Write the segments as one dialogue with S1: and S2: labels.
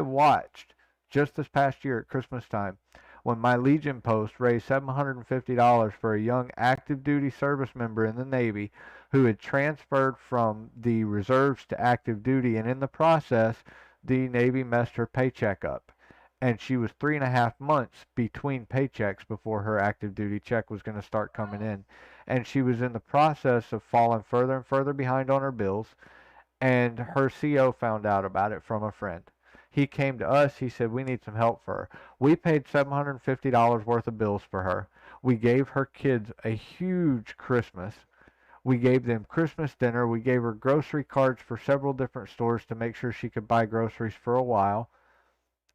S1: watched just this past year at Christmas time when my Legion post raised $750 for a young active duty service member in the Navy who had transferred from the reserves to active duty, and in the process, the Navy messed her paycheck up. And she was 3.5 months between paychecks before her active duty check was going to start coming in. And she was in the process of falling further and further behind on her bills, and her CO found out about it from a friend. He came to us. He said, we need some help for her. We paid $750 worth of bills for her. We gave her kids a huge Christmas. We gave them Christmas dinner. We gave her grocery cards for several different stores to make sure she could buy groceries for a while.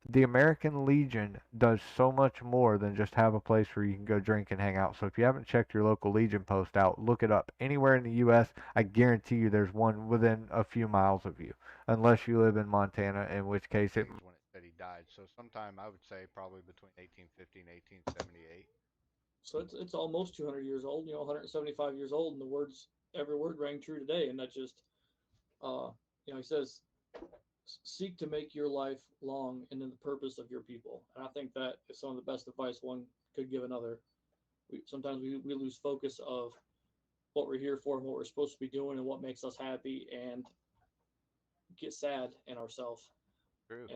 S1: The American Legion does so much more than just have a place where you can go drink and hang out. So if you haven't checked your local Legion post out, look it up. Anywhere in the U.S., I guarantee you there's one within a few miles of you, unless you live in Montana, in which case it...
S2: when it said he died. So sometime I would say probably between 1850 and 1878.
S3: So it's almost 200 years old, 175 years old, and every word rang true today. And that just, he says, seek to make your life long and in the purpose of your people. And I think that is some of the best advice one could give another. Sometimes we lose focus of what we're here for and what we're supposed to be doing and what makes us happy, and get sad in ourselves.
S2: True.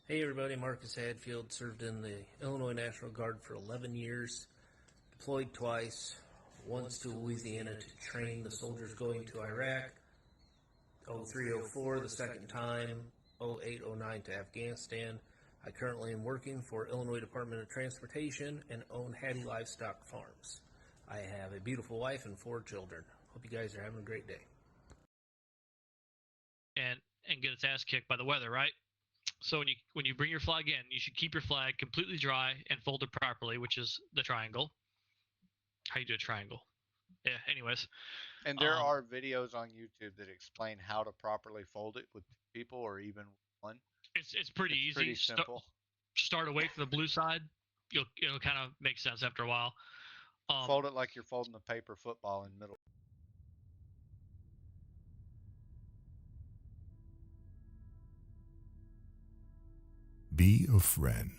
S4: Hey everybody, Marcus Hadfield, served in the Illinois National Guard for 11 years, deployed twice, once to Louisiana to train the soldiers going to Iraq, 03-04 the second time, 08-09 to Afghanistan. I currently am working for Illinois Department of Transportation and own Hattie Livestock Farms. I have a beautiful wife and 4 children. Hope you guys are having a great day.
S5: And get its ass kicked by the weather, right? So when you bring your flag in, you should keep your flag completely dry and folded properly, which is the triangle. How you do a triangle? Yeah. Anyways.
S2: And there are videos on YouTube that explain how to properly fold it with people or even one.
S5: It's pretty easy.
S2: Pretty simple.
S5: Start away from the blue side. It'll kind of make sense after a while.
S2: Fold it like you're folding a paper football in the middle.
S6: Be a friend.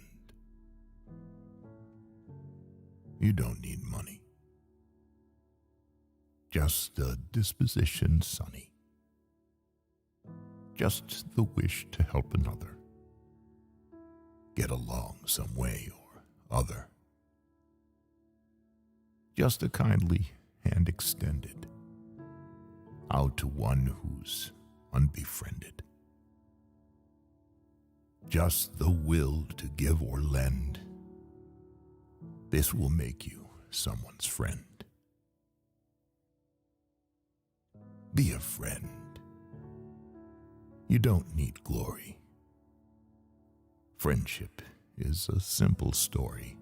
S6: You don't need money. Just a disposition sunny. Just the wish to help another. Get along some way or other. Just a kindly hand extended out to one who's unbefriended. Just the will to give or lend. This will make you someone's friend. Be a friend. You don't need glory. Friendship is a simple story.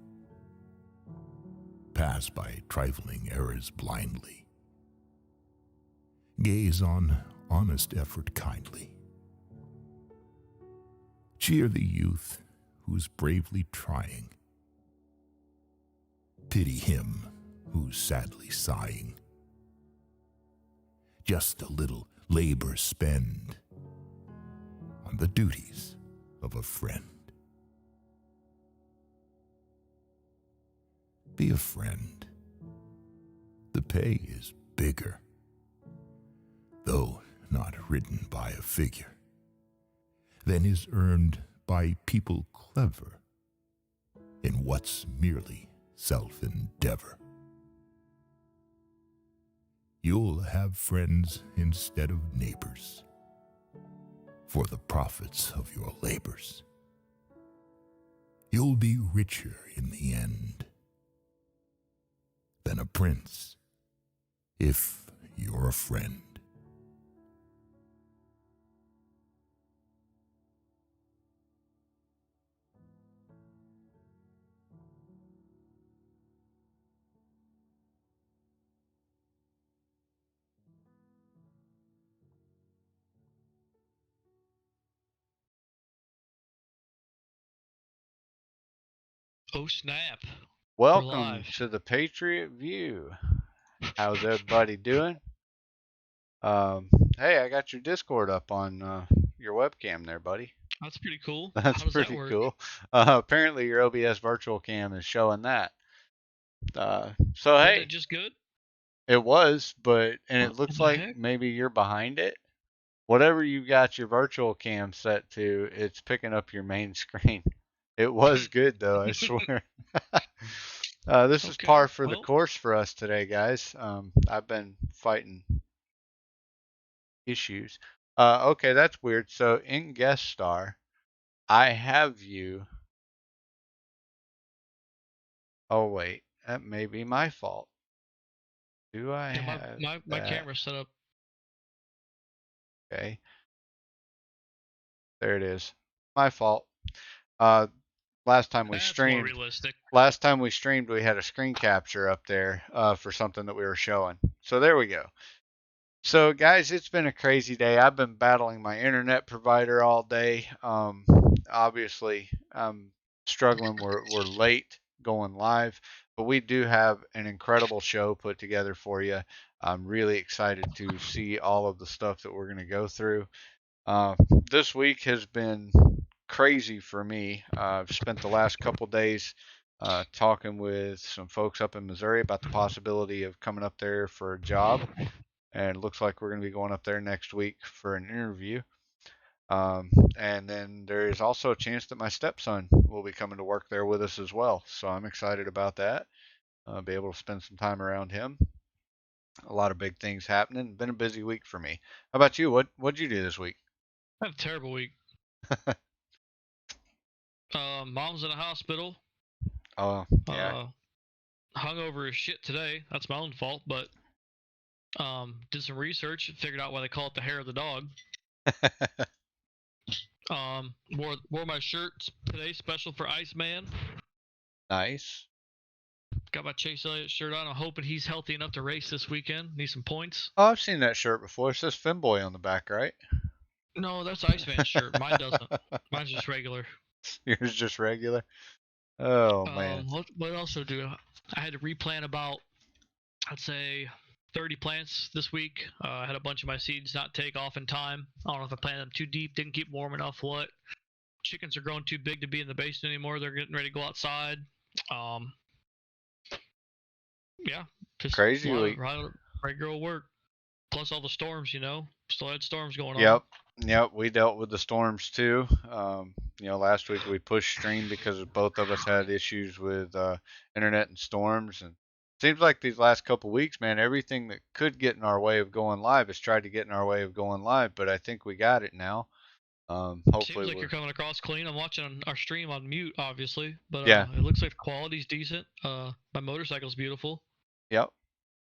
S6: Pass by trifling errors blindly. Gaze on honest effort kindly. Cheer the youth who's bravely trying. Pity him who's sadly sighing. Just a little labor spend on the duties of a friend. Be a friend. The pay is bigger, though not written by a figure, than is earned by people clever in what's merely self-endeavor. You'll have friends instead of neighbors for the profits of your labors. You'll be richer in the end than a prince if you're a friend.
S5: Oh snap!
S2: Welcome to the Patriot View. How's everybody doing? Hey, I got your Discord up on your webcam there, buddy.
S5: That's pretty cool.
S2: That's
S5: How does that
S2: pretty
S5: work?
S2: cool. Apparently, your OBS virtual cam is showing that. So
S5: Wasn't
S2: hey,
S5: it just good?
S2: it was, but and it
S5: What
S2: looks
S5: the
S2: like
S5: heck?
S2: maybe you're behind it. Whatever you got your virtual cam set to, it's picking up your main screen. It was good though, I swear. This is
S5: Okay,
S2: par for the
S5: well,
S2: course for us today, guys. I've been fighting issues. Okay, that's weird. So in guest star, I have you. Oh wait, that may be my fault. Do I
S5: yeah,
S2: have
S5: my
S2: that?
S5: camera's set up.
S2: Okay, there it is. My fault. Uh, last time we
S5: That's more
S2: streamed,
S5: realistic.
S2: we had a screen capture up there for something that we were showing. So there we go. So guys, it's been a crazy day. I've been battling my internet provider all day. Obviously, I'm struggling. We're late going live, but we do have an incredible show put together for you. I'm really excited to see all of the stuff that we're going to go through. Uh, this week has been crazy for me. I've spent the last couple days talking with some folks up in Missouri about the possibility of coming up there for a job, and it looks like we're going to be going up there next week for an interview. And then there is also a chance that my stepson will be coming to work there with us as well. So I'm excited about that. Be able to spend some time around him. A lot of big things happening. Been a busy week for me. How about you? What'd you do this week?
S5: I had a terrible week. Mom's in the hospital.
S2: Oh yeah.
S5: Hungover as shit today. That's my own fault, but did some research, figured out why they call it the hair of the dog. Wore my shirt today, special for Iceman.
S2: Nice.
S5: Got my Chase Elliott shirt on. I'm hoping he's healthy enough to race this weekend. Need some points.
S2: Oh, I've seen that shirt before. It says Finboy on the back, right?
S5: No, that's Iceman's shirt. Mine doesn't. Mine's just regular.
S2: Yours just regular. Oh man.
S5: What else did I do? I had to replant about, I'd say, 30 plants this week. I had a bunch of my seeds not take off in time. I don't know if I planted them too deep, didn't keep warm enough, what. Chickens are growing too big to be in the basement anymore. They're getting ready to go outside. Yeah, just a
S2: Crazy
S5: lot
S2: week.
S5: of regular work. Plus all the storms, still had storms going
S2: Yep.
S5: on.
S2: Yep. We dealt with the storms too. Last week we pushed stream because both of us had issues with internet and storms, and seems like these last couple weeks, man, everything that could get in our way of going live has tried to get in our way of going live. But I think we got it now. Hopefully
S5: Seems like
S2: we're
S5: you're coming across clean. I'm watching our stream on mute, obviously, but
S2: yeah.
S5: it looks like the quality's decent. My motorcycle's beautiful.
S2: Yep.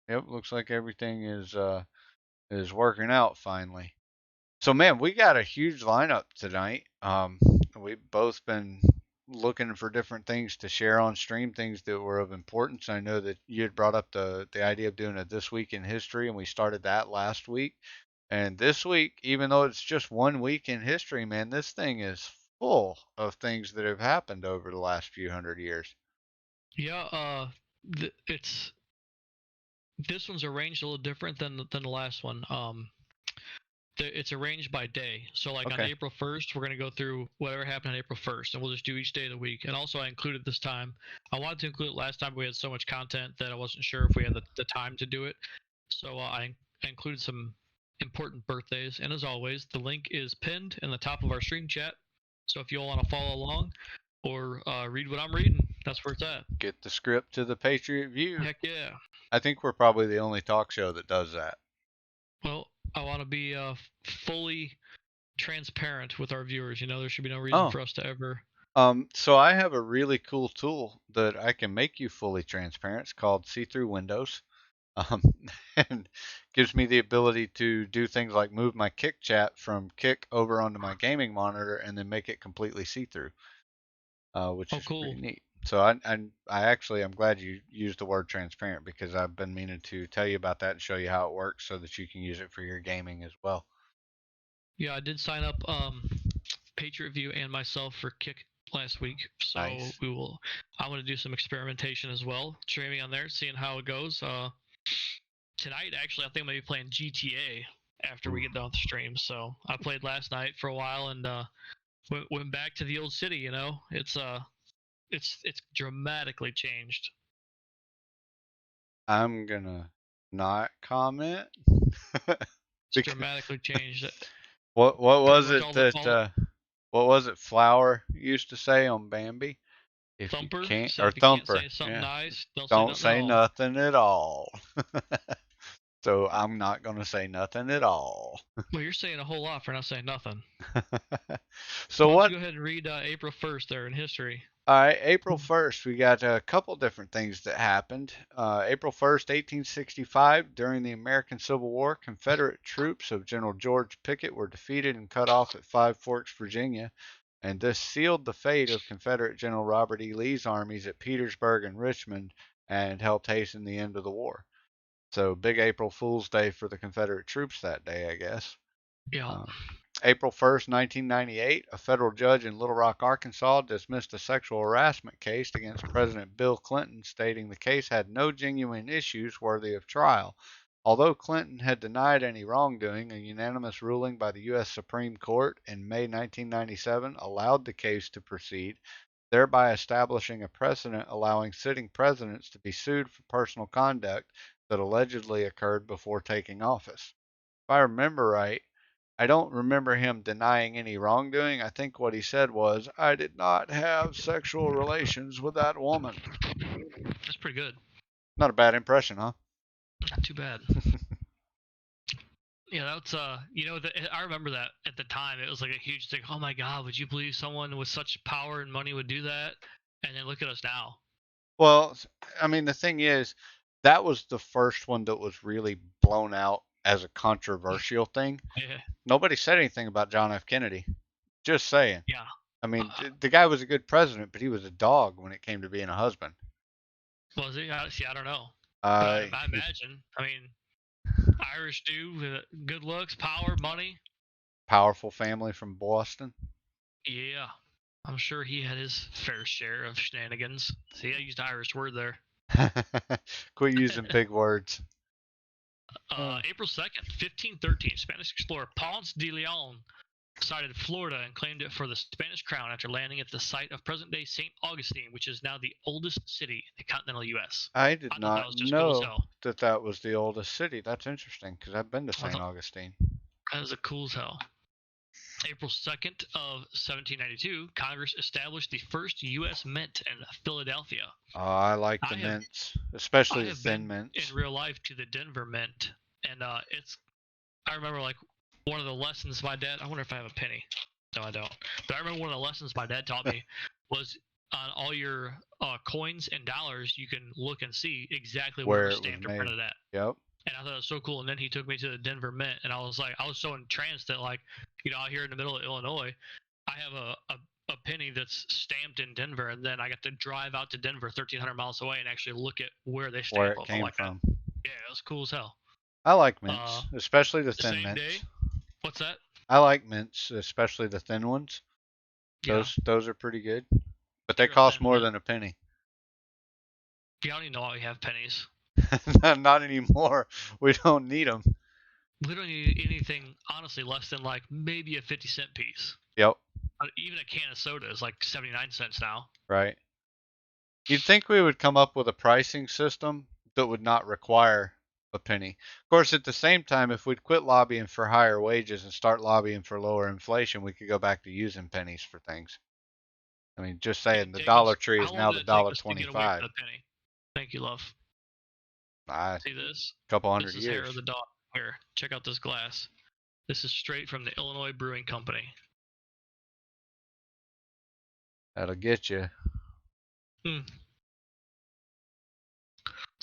S2: Yep. Looks like everything is working out finally. So man, we got a huge lineup tonight. We've both been looking for different things to share on stream, things that were of importance. I know that you had brought up the idea of doing a This Week in History, and we started that last week. And this week, even though it's just 1 week in history, man, this thing is full of things that have happened over the last few hundred years.
S5: Yeah, it's this one's arranged a little different than the last one. It's arranged by day. So like on
S2: Okay.
S5: April 1st, we're gonna go through whatever happened on April 1st, and we'll just do each day of the week. And also, I included this time. I wanted to include it last time, but we had so much content that I wasn't sure if we had the time to do it. So I included some important birthdays. And as always, the link is pinned in the top of our stream chat. So if you all want to follow along or read what I'm reading, that's where it's at.
S2: Get the script to the Patriot View.
S5: Heck yeah.
S2: I think we're probably the only talk show that does that.
S5: Well, I want to be fully transparent with our viewers. There should be no reason for us to ever.
S2: So I have a really cool tool that I can make you fully transparent. It's called See-Through Windows. And gives me the ability to do things like move my Kick chat from Kick over onto my gaming monitor and then make it completely see-through, which is
S5: cool.
S2: pretty neat. So I'm glad you used the word transparent because I've been meaning to tell you about that and show you how it works so that you can use it for your gaming as well.
S5: Yeah, I did sign up Patriot View and myself for Kick last week, so
S2: Nice.
S5: I want to do some experimentation as well, streaming on there, seeing how it goes. Tonight, actually, I think I'm gonna be playing GTA, after we get done with the stream. So I played last night for a while and went back to the old city. You know, it's dramatically changed.
S2: I'm gonna not comment.
S5: It's dramatically changed.
S2: What was
S5: Pretty
S2: it
S5: much
S2: that what was it Flower used to say on Bambi? If you
S5: Thumper
S2: can't,
S5: said
S2: or
S5: if you can't
S2: Thumper,
S5: say something
S2: yeah,
S5: nice, don't say
S2: don't
S5: nothing at
S2: say
S5: all.
S2: nothing at all. So I'm not gonna say nothing at all.
S5: Well, you're saying a whole lot for not saying nothing.
S2: So
S5: Why don't
S2: what?
S5: you go ahead and read April 1st there in history?
S2: All right, April 1st, we got a couple different things that happened. April 1st, 1865, during the American Civil War, Confederate troops of General George Pickett were defeated and cut off at Five Forks, Virginia, and this sealed the fate of Confederate General Robert E. Lee's armies at Petersburg and Richmond and helped hasten the end of the war. So, big April Fool's Day for the Confederate troops that day, I guess.
S5: Yeah.
S2: April 1st, 1998, a federal judge in Little Rock, Arkansas dismissed a sexual harassment case against President Bill Clinton, stating the case had no genuine issues worthy of trial. Although Clinton had denied any wrongdoing, a unanimous ruling by the U.S. Supreme Court in May 1997 allowed the case to proceed, thereby establishing a precedent allowing sitting presidents to be sued for personal conduct that allegedly occurred before taking office. If I remember right, I don't remember him denying any wrongdoing. I think what he said was, I did not have sexual relations with that woman.
S5: That's pretty good.
S2: Not a bad impression, huh?
S5: Not too bad. Yeah, that's you know, I remember that at the time. It was like a huge thing. Oh my God, would you believe someone with such power and money would do that? And then look at us now.
S2: Well, I mean, the thing is, that was the first one that was really blown out as a controversial thing.
S5: Yeah.
S2: Nobody said anything about John F. Kennedy. Just saying.
S5: Yeah.
S2: I mean, the guy was a good president, but he was a dog when it came to being a husband.
S5: Was he? See, I don't know. But I imagine. I mean, Irish dude with good looks, power, money.
S2: Powerful family from Boston.
S5: Yeah. I'm sure he had his fair share of shenanigans. See, I used an Irish word there.
S2: Quit using big words.
S5: April 2nd, 1513, Spanish explorer Ponce de Leon sighted Florida and claimed it for the Spanish crown after landing at the site of present-day St. Augustine, which is now the oldest city in the continental U.S.
S2: I did not know
S5: cool
S2: that that was the oldest city. That's interesting because I've been to St. Augustine.
S5: That was a cool as hell. April 2nd of 1792, Congress established the first U.S. mint in Philadelphia.
S2: Oh, I like the mints, especially the thin mints.
S5: In real life to the Denver Mint, and I remember like one of the lessons my dad. I wonder if I have a penny. No, I don't. But I remember one of the lessons my dad taught me was on all your coins and dollars, you can look and see exactly where it was stamped or printed at.
S2: Yep.
S5: And I thought it was so cool. And then he took me to the Denver Mint, and I was so entranced that, like, you know, out here in the middle of Illinois, I have a penny that's stamped in Denver, and then I got to drive out to Denver 1,300 miles away and actually look at where they stamped
S2: where it came from.
S5: Yeah, it was cool as hell.
S2: I like mints, especially the thin mints.
S5: Day? What's that?
S2: I like mints, especially the thin ones. Those are pretty good, but they cost more than a penny.
S5: Yeah, I don't even know why we have pennies.
S2: Not anymore. We don't need them.
S5: We don't need anything, honestly, less than like maybe a 50-cent piece.
S2: Yep.
S5: But even a can of soda is like 79 cents now.
S2: Right. You'd think we would come up with a pricing system that would not require a penny. Of course, at the same time, if we'd quit lobbying for higher wages and start lobbying for lower inflation, we could go back to using pennies for things. I mean, just saying, the Dollar Tree is now the $1.25.
S5: Thank you, love. See this?
S2: Couple hundred
S5: this is
S2: years.
S5: Hair of the dog. Here, check out this glass. This is straight from the Illinois Brewing Company.
S2: That'll get you.
S5: Well,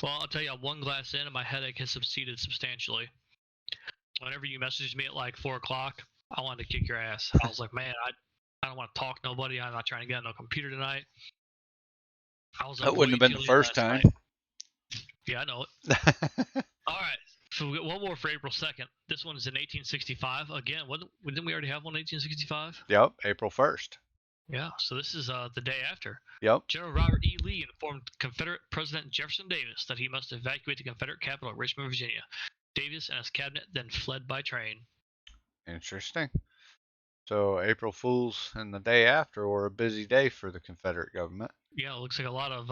S5: I'll tell you, one glass in and my headache has subsided substantially. Whenever you messaged me at like 4 o'clock, I wanted to kick your ass. I was like, man, I don't want to talk to nobody. I'm not trying to get on no computer tonight.
S2: That wouldn't have been the first time.
S5: Yeah, I know it. All right. So we got one more for April 2nd. This one is in 1865. Again, didn't we already have one in 1865?
S2: Yep, April 1st.
S5: Yeah, so this is the day after.
S2: Yep.
S5: General Robert E. Lee informed Confederate President Jefferson Davis that he must evacuate the Confederate capital of Richmond, Virginia. Davis and his cabinet then fled by train.
S2: Interesting. So April Fools and the day after were a busy day for the Confederate government.
S5: Yeah, it looks like a lot of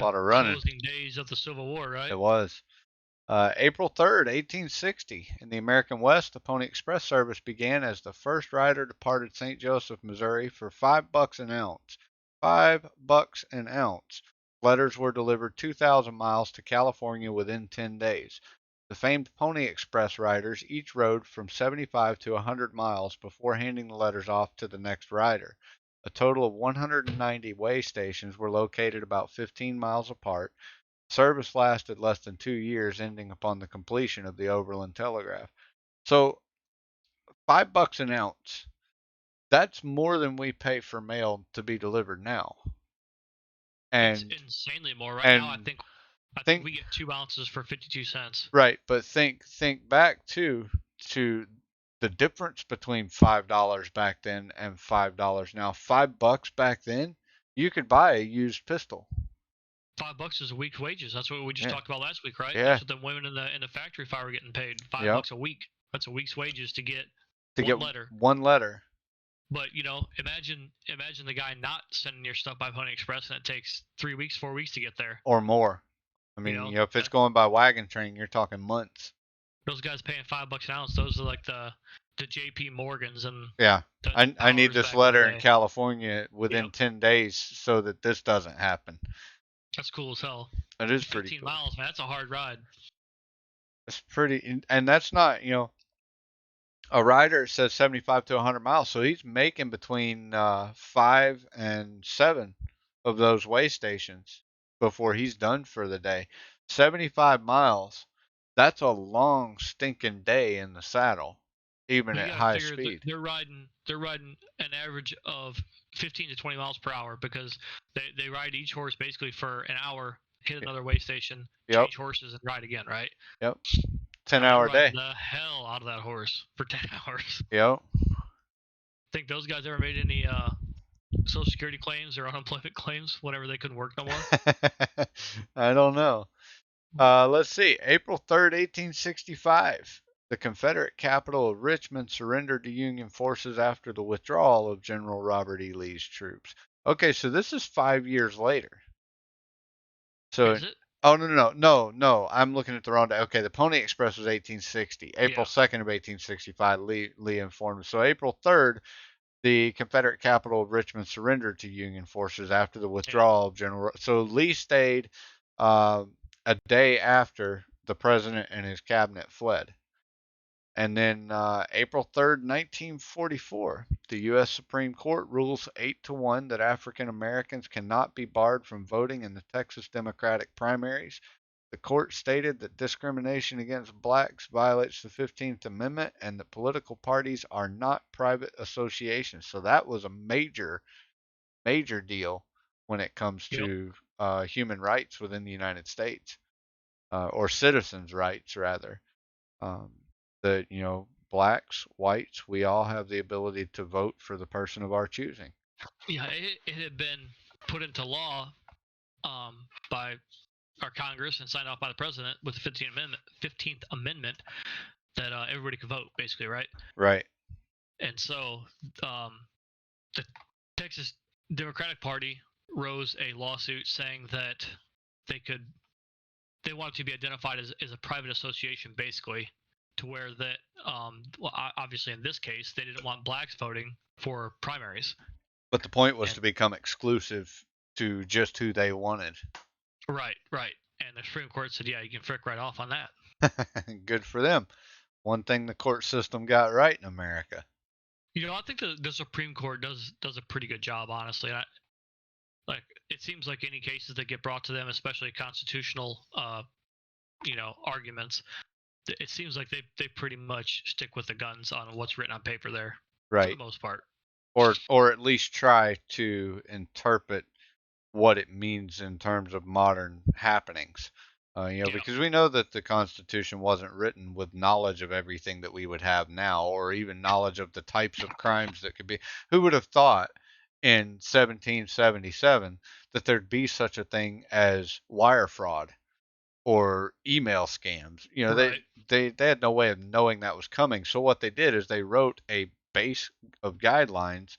S2: running.
S5: closing days of the Civil War, right?
S2: It was. April 3rd, 1860, in the American West, the Pony Express service began as the first rider departed St. Joseph, Missouri for $5 an ounce. $5 an ounce. Letters were delivered 2,000 miles to California within 10 days. The famed Pony Express riders each rode from 75 to 100 miles before handing the letters off to the next rider. A total of 190 way stations were located about 15 miles apart. Service lasted less than 2 years, ending upon the completion of the Overland Telegraph. So, $5 an ounce. That's more than we pay for mail to be delivered now.
S5: It's
S2: And
S5: insanely more. Right now, I think we get 2 ounces for 52 cents.
S2: Right, but think back to the difference between $5 back then and $5 now. $5 back then, you could buy a used pistol.
S5: $5 is a week's wages. That's what we just talked about last week, right?
S2: Yeah.
S5: That's what the women in the factory fire were getting paid. $5 a week. That's a week's wages to get
S2: one letter.
S5: But imagine the guy not sending your stuff by Pony Express, and it takes 3 weeks, 4 weeks to get there,
S2: or more. I mean, if it's going by wagon train, you're talking months.
S5: Those guys paying $5 an ounce. Those are like the J.P. Morgans and
S2: I need this letter in California within 10 days so that this doesn't happen.
S5: That's cool as hell.
S2: That is pretty
S5: 15
S2: cool.
S5: miles, man. That's a hard ride.
S2: It's pretty, and that's not, a rider says 75 to 100 miles, so he's making between 5 and 7 of those way stations before he's done for the day. 75 miles, that's a long stinking day in the saddle, even at high speed.
S5: They're riding an average of 15 to 20 miles per hour because they ride each horse basically for an hour, hit another way station, change horses, and ride again, right?
S2: Yep. 10-hour day.
S5: The hell out of that horse for 10 hours.
S2: Yep.
S5: Think those guys ever made any Social Security claims or unemployment claims whenever they couldn't work no more?
S2: I don't know. Let's see. April 3rd, 1865. The Confederate capital of Richmond surrendered to Union forces after the withdrawal of General Robert E. Lee's troops. Okay, so this is 5 years later. So,
S5: is it?
S2: Oh, no. I'm looking at the wrong day. Okay, the Pony Express was 1860. April 2nd of 1865, Lee informed us. So April 3rd, the Confederate capital of Richmond surrendered to Union forces after the withdrawal of General. So Lee stayed a day after the president and his cabinet fled. And then April 3rd, 1944, the U.S. Supreme Court rules 8-1 that African Americans cannot be barred from voting in the Texas Democratic primaries. The court stated that discrimination against blacks violates the 15th Amendment and that political parties are not private associations. So that was a major, major deal when it comes to human rights within the United States, or citizens' rights, rather. That, blacks, whites, we all have the ability to vote for the person of our choosing.
S5: Yeah, it had been put into law by our Congress and signed off by the president with the 15th Amendment that everybody could vote, basically, right?
S2: Right.
S5: And so the Texas Democratic Party rose a lawsuit saying that they wanted to be identified as a private association, basically, to where that, obviously in this case, they didn't want blacks voting for primaries.
S2: But the point was to become exclusive to just who they wanted.
S5: Right. And the Supreme Court said, yeah, you can frick right off on that.
S2: Good for them. One thing the court system got right in America.
S5: I think the Supreme Court does a pretty good job, honestly. It seems like any cases that get brought to them, especially constitutional, arguments, it seems like they pretty much stick with the guns on what's written on paper there,
S2: right?
S5: For the most part,
S2: or at least try to interpret what it means in terms of modern happenings. Because we know that the Constitution wasn't written with knowledge of everything that we would have now, or even knowledge of the types of crimes that could be. Who would have thought in 1777 that there'd be such a thing as wire fraud? or email scams. You know,
S5: Right.
S2: they had no way of knowing that was coming. So what they did is they wrote a base of guidelines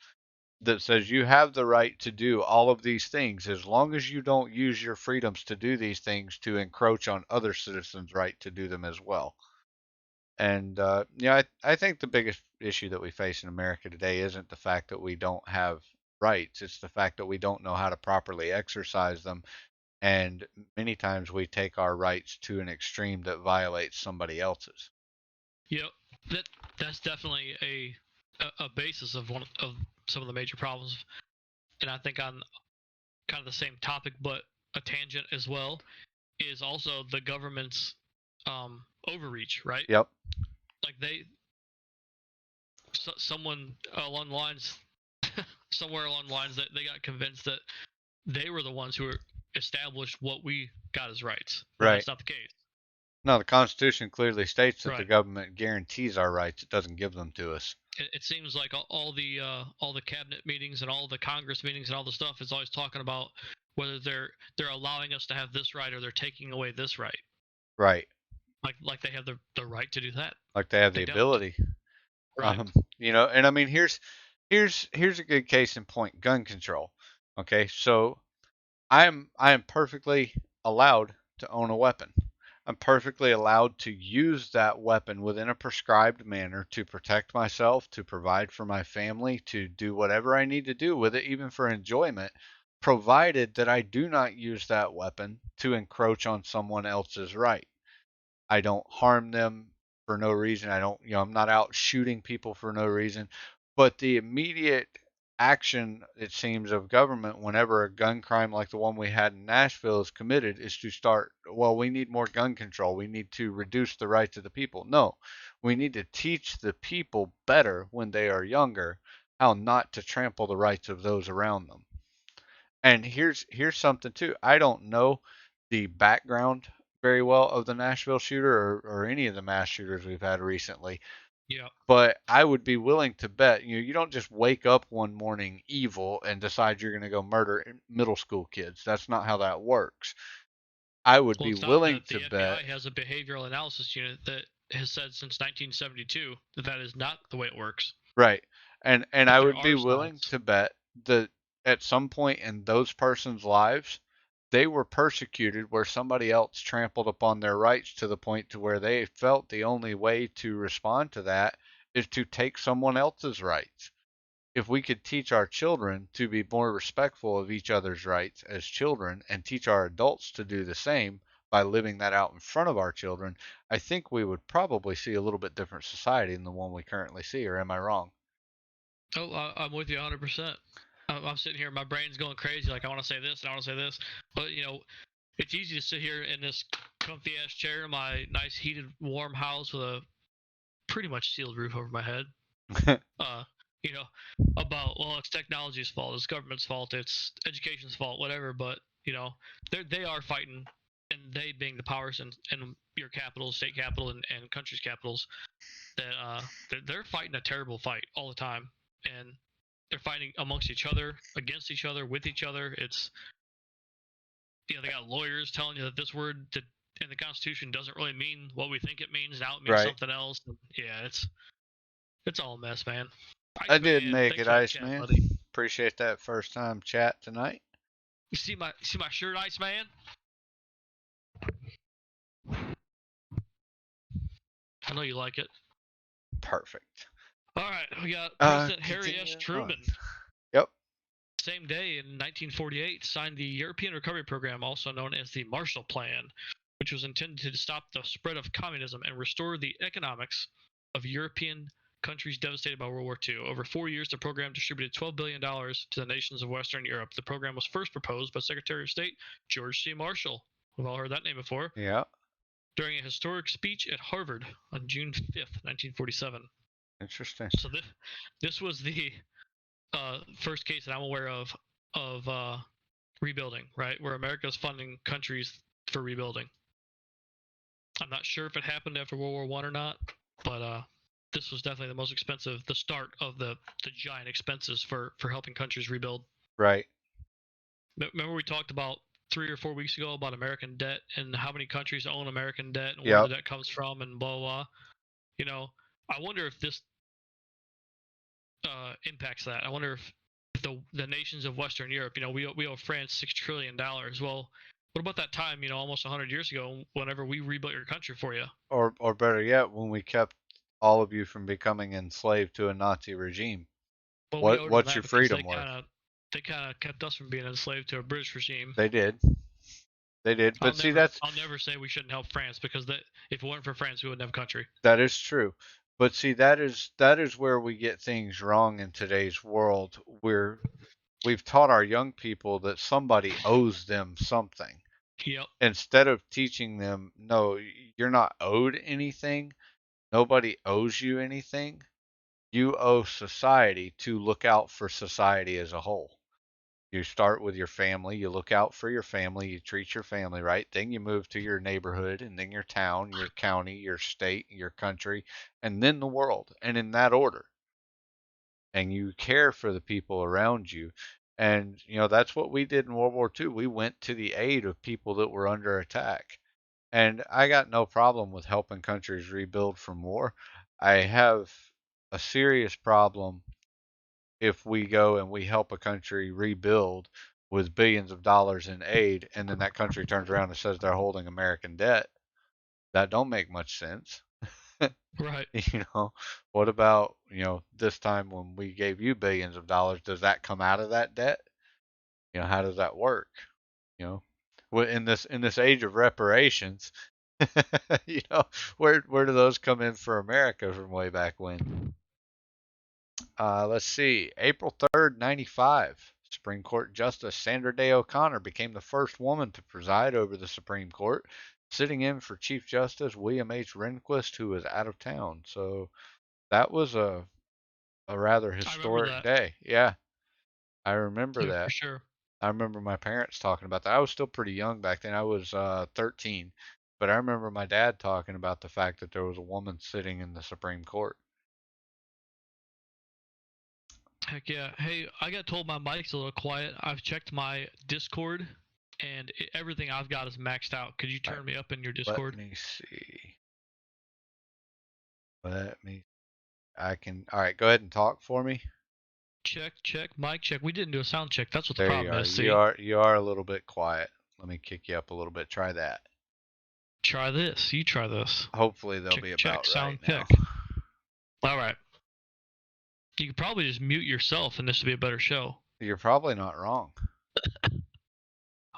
S2: that says you have the right to do all of these things as long as you don't use your freedoms to do these things to encroach on other citizens' right to do them as well. And I think the biggest issue that we face in America today isn't the fact that we don't have rights. It's the fact that we don't know how to properly exercise them. And many times we take our rights to an extreme that violates somebody else's.
S5: Yep. That's definitely a basis of one of some of the major problems. And I think on kind of the same topic, but a tangent as well, is also the government's overreach, right?
S2: Yep.
S5: Like someone along the lines, somewhere along the lines, that they got convinced that they were the ones who established what we got as rights. Well,
S2: Right.
S5: that's not the case.
S2: No, the Constitution clearly states that the
S5: Right.
S2: government guarantees our rights. It doesn't give them to us.
S5: It seems like all the cabinet meetings and all the Congress meetings and all the stuff is always talking about whether they're allowing us to have this right or they're taking away this right.
S2: Right.
S5: Like they have the right to do that.
S2: Like they have the
S5: They don't.
S2: ability.
S5: Right.
S2: And I mean, here's a good case in point: gun control. Okay, so I am perfectly allowed to own a weapon. I'm perfectly allowed to use that weapon within a prescribed manner to protect myself, to provide for my family, to do whatever I need to do with it, even for enjoyment, provided that I do not use that weapon to encroach on someone else's right. I don't harm them for no reason. I'm not out shooting people for no reason. But the immediate action, it seems, of government whenever a gun crime like the one we had in Nashville is committed is to start, well, we need more gun control. We need to reduce the rights of the people. No, we need to teach the people better when they are younger how not to trample the rights of those around them. And here's something too. I don't know the background very well of the Nashville shooter or any of the mass shooters we've had recently.
S5: Yeah.
S2: But I would be willing to bet you don't just wake up one morning evil and decide you're going to go murder middle school kids. That's not how that works. I would
S5: Well,
S2: be
S5: it's not
S2: willing
S5: that
S2: to
S5: the
S2: bet.
S5: FBI has a behavioral analysis unit that has said since 1972 that is not the way it works.
S2: Right. And
S5: But
S2: I
S5: there
S2: would be
S5: are
S2: willing
S5: signs.
S2: to bet that at some point in those persons' lives, they were persecuted where somebody else trampled upon their rights to the point to where they felt the only way to respond to that is to take someone else's rights. If we could teach our children to be more respectful of each other's rights as children and teach our adults to do the same by living that out in front of our children, I think we would probably see a little bit different society than the one we currently see, or am I wrong?
S5: Oh, I'm with you 100%. I'm sitting here, my brain's going crazy. Like I want to say this and I want to say this, but it's easy to sit here in this comfy ass chair in my nice heated warm house with a pretty much sealed roof over my head. You know, about, well, it's technology's fault, it's government's fault, it's education's fault, whatever. But they are fighting, and they being the powers and your capitals, state capital, and countries' capitals, that they're fighting a terrible fight all the time, and they're fighting amongst each other, against each other, with each other. It's they got lawyers telling you that this word in the Constitution doesn't really mean what we think it means. Now it means
S2: Right.
S5: something else. Yeah, it's all a mess, man.
S2: I did
S5: Iceman,
S2: make
S5: thanks
S2: it,
S5: for that chat,
S2: Iceman.
S5: buddy.
S2: Appreciate that first time chat tonight.
S5: You see my shirt, Iceman? I know you like it.
S2: Perfect.
S5: All right, we got President Harry S.
S2: Continuing
S5: Truman.
S2: on. Yep.
S5: Same day in 1948, signed the European Recovery Program, also known as the Marshall Plan, which was intended to stop the spread of communism and restore the economics of European countries devastated by World War II. Over 4 years, the program distributed $12 billion to the nations of Western Europe. The program was first proposed by Secretary of State George C. Marshall. We've all heard that name before.
S2: Yeah.
S5: During a historic speech at Harvard on June 5th, 1947.
S2: Interesting.
S5: So this was the first case that I'm aware of rebuilding, right? Where America's funding countries for rebuilding. I'm not sure if it happened after World War I or not, but this was definitely the most expensive, the start of the giant expenses for helping countries rebuild.
S2: Right.
S5: Remember we talked about 3 or 4 weeks ago about American debt and how many countries own American debt and where
S2: Yep.
S5: the debt comes from and blah blah. You know, I wonder if this impacts that. I wonder if the nations of Western Europe, we owe France $6 trillion. Well, what about that time, almost 100 years ago, whenever we rebuilt your country for you?
S2: Or better yet, when we kept all of you from becoming enslaved to a Nazi regime.
S5: Well, we owed them
S2: What's
S5: that
S2: your
S5: because
S2: freedom worth?
S5: they kind of kept us from being enslaved to a British regime.
S2: They did. They did. But see,
S5: I'll never say we shouldn't help France because if it weren't for France, we wouldn't have a country.
S2: that is true. But see, that is where we get things wrong in today's world. We've taught our young people that somebody owes them something.
S5: Yep.
S2: Instead of teaching them, no, you're not owed anything. Nobody owes you anything. You owe society to look out for society as a whole. You start with your family, you look out for your family, you treat your family right, then you move to your neighborhood, and then your town, your county, your state, your country, and then the world, and in that order. And you care for the people around you. And, that's what we did in World War II. We went to the aid of people that were under attack. And I got no problem with helping countries rebuild from war. I have a serious problem if we go and we help a country rebuild with billions of dollars in aid, and then that country turns around and says they're holding American debt. That don't make much sense.
S5: Right.
S2: What about, this time when we gave you billions of dollars, does that come out of that debt? How does that work? In this age of reparations, where do those come in for America from way back when? Let's see. April 3rd, 95. Supreme Court Justice Sandra Day O'Connor became the first woman to preside over the Supreme Court, sitting in for Chief Justice William H. Rehnquist, who was out of town. So that was a rather historic day. Yeah, I remember
S5: Yeah, for
S2: that.
S5: sure.
S2: I remember my parents talking about that. I was still pretty young back then. I was 13. But I remember my dad talking about the fact that there was a woman sitting in the Supreme Court.
S5: Heck yeah. Hey, I got told my mic's a little quiet. I've checked my Discord, and everything I've got is maxed out. Could you turn me up in your Discord?
S2: Let me see. I can. All right, go ahead and talk for me.
S5: Check, mic check. We didn't do a sound check. That's what the
S2: There
S5: problem
S2: you are.
S5: is. See?
S2: You are a little bit quiet. Let me kick you up a little bit. Try that.
S5: Try this. You try this.
S2: Hopefully they'll
S5: check,
S2: be
S5: check,
S2: about
S5: sound
S2: right now.
S5: check. All right. You could probably just mute yourself, and this would be a better show.
S2: You're probably not wrong.
S5: All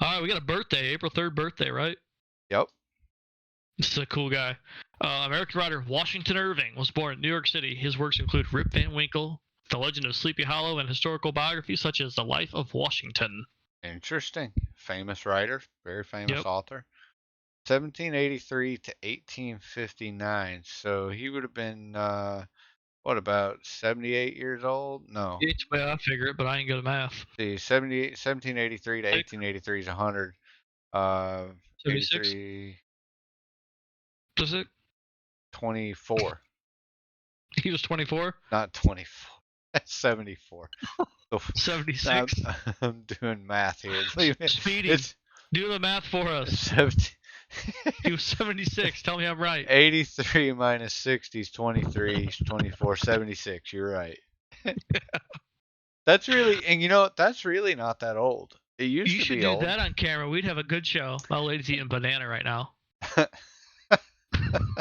S5: right, we got a birthday, April 3rd birthday, right?
S2: Yep.
S5: This is a cool guy. American writer Washington Irving was born in New York City. His works include Rip Van Winkle, The Legend of Sleepy Hollow, and historical biographies such as The Life of Washington.
S2: Interesting. Famous writer, very famous author. 1783 to 1859. So he would have been, what, about 78 years old? No.
S5: It's the way I figure it, but I ain't good at math.
S2: See, 1783 to 1883 is 100. 83.
S5: Was it?
S2: 24.
S5: He was 24?
S2: Not 24. That's 74.
S5: 76?
S2: I'm doing math here.
S5: Speedy, do the math for us.
S2: 17.
S5: He was 76. Tell me I'm right.
S2: 83 minus 60 is 23. 24, 76. You're right. That's really, and that's really not that old. It used to be old.
S5: You should do that on camera. We'd have a good show. My lady's eating banana right now.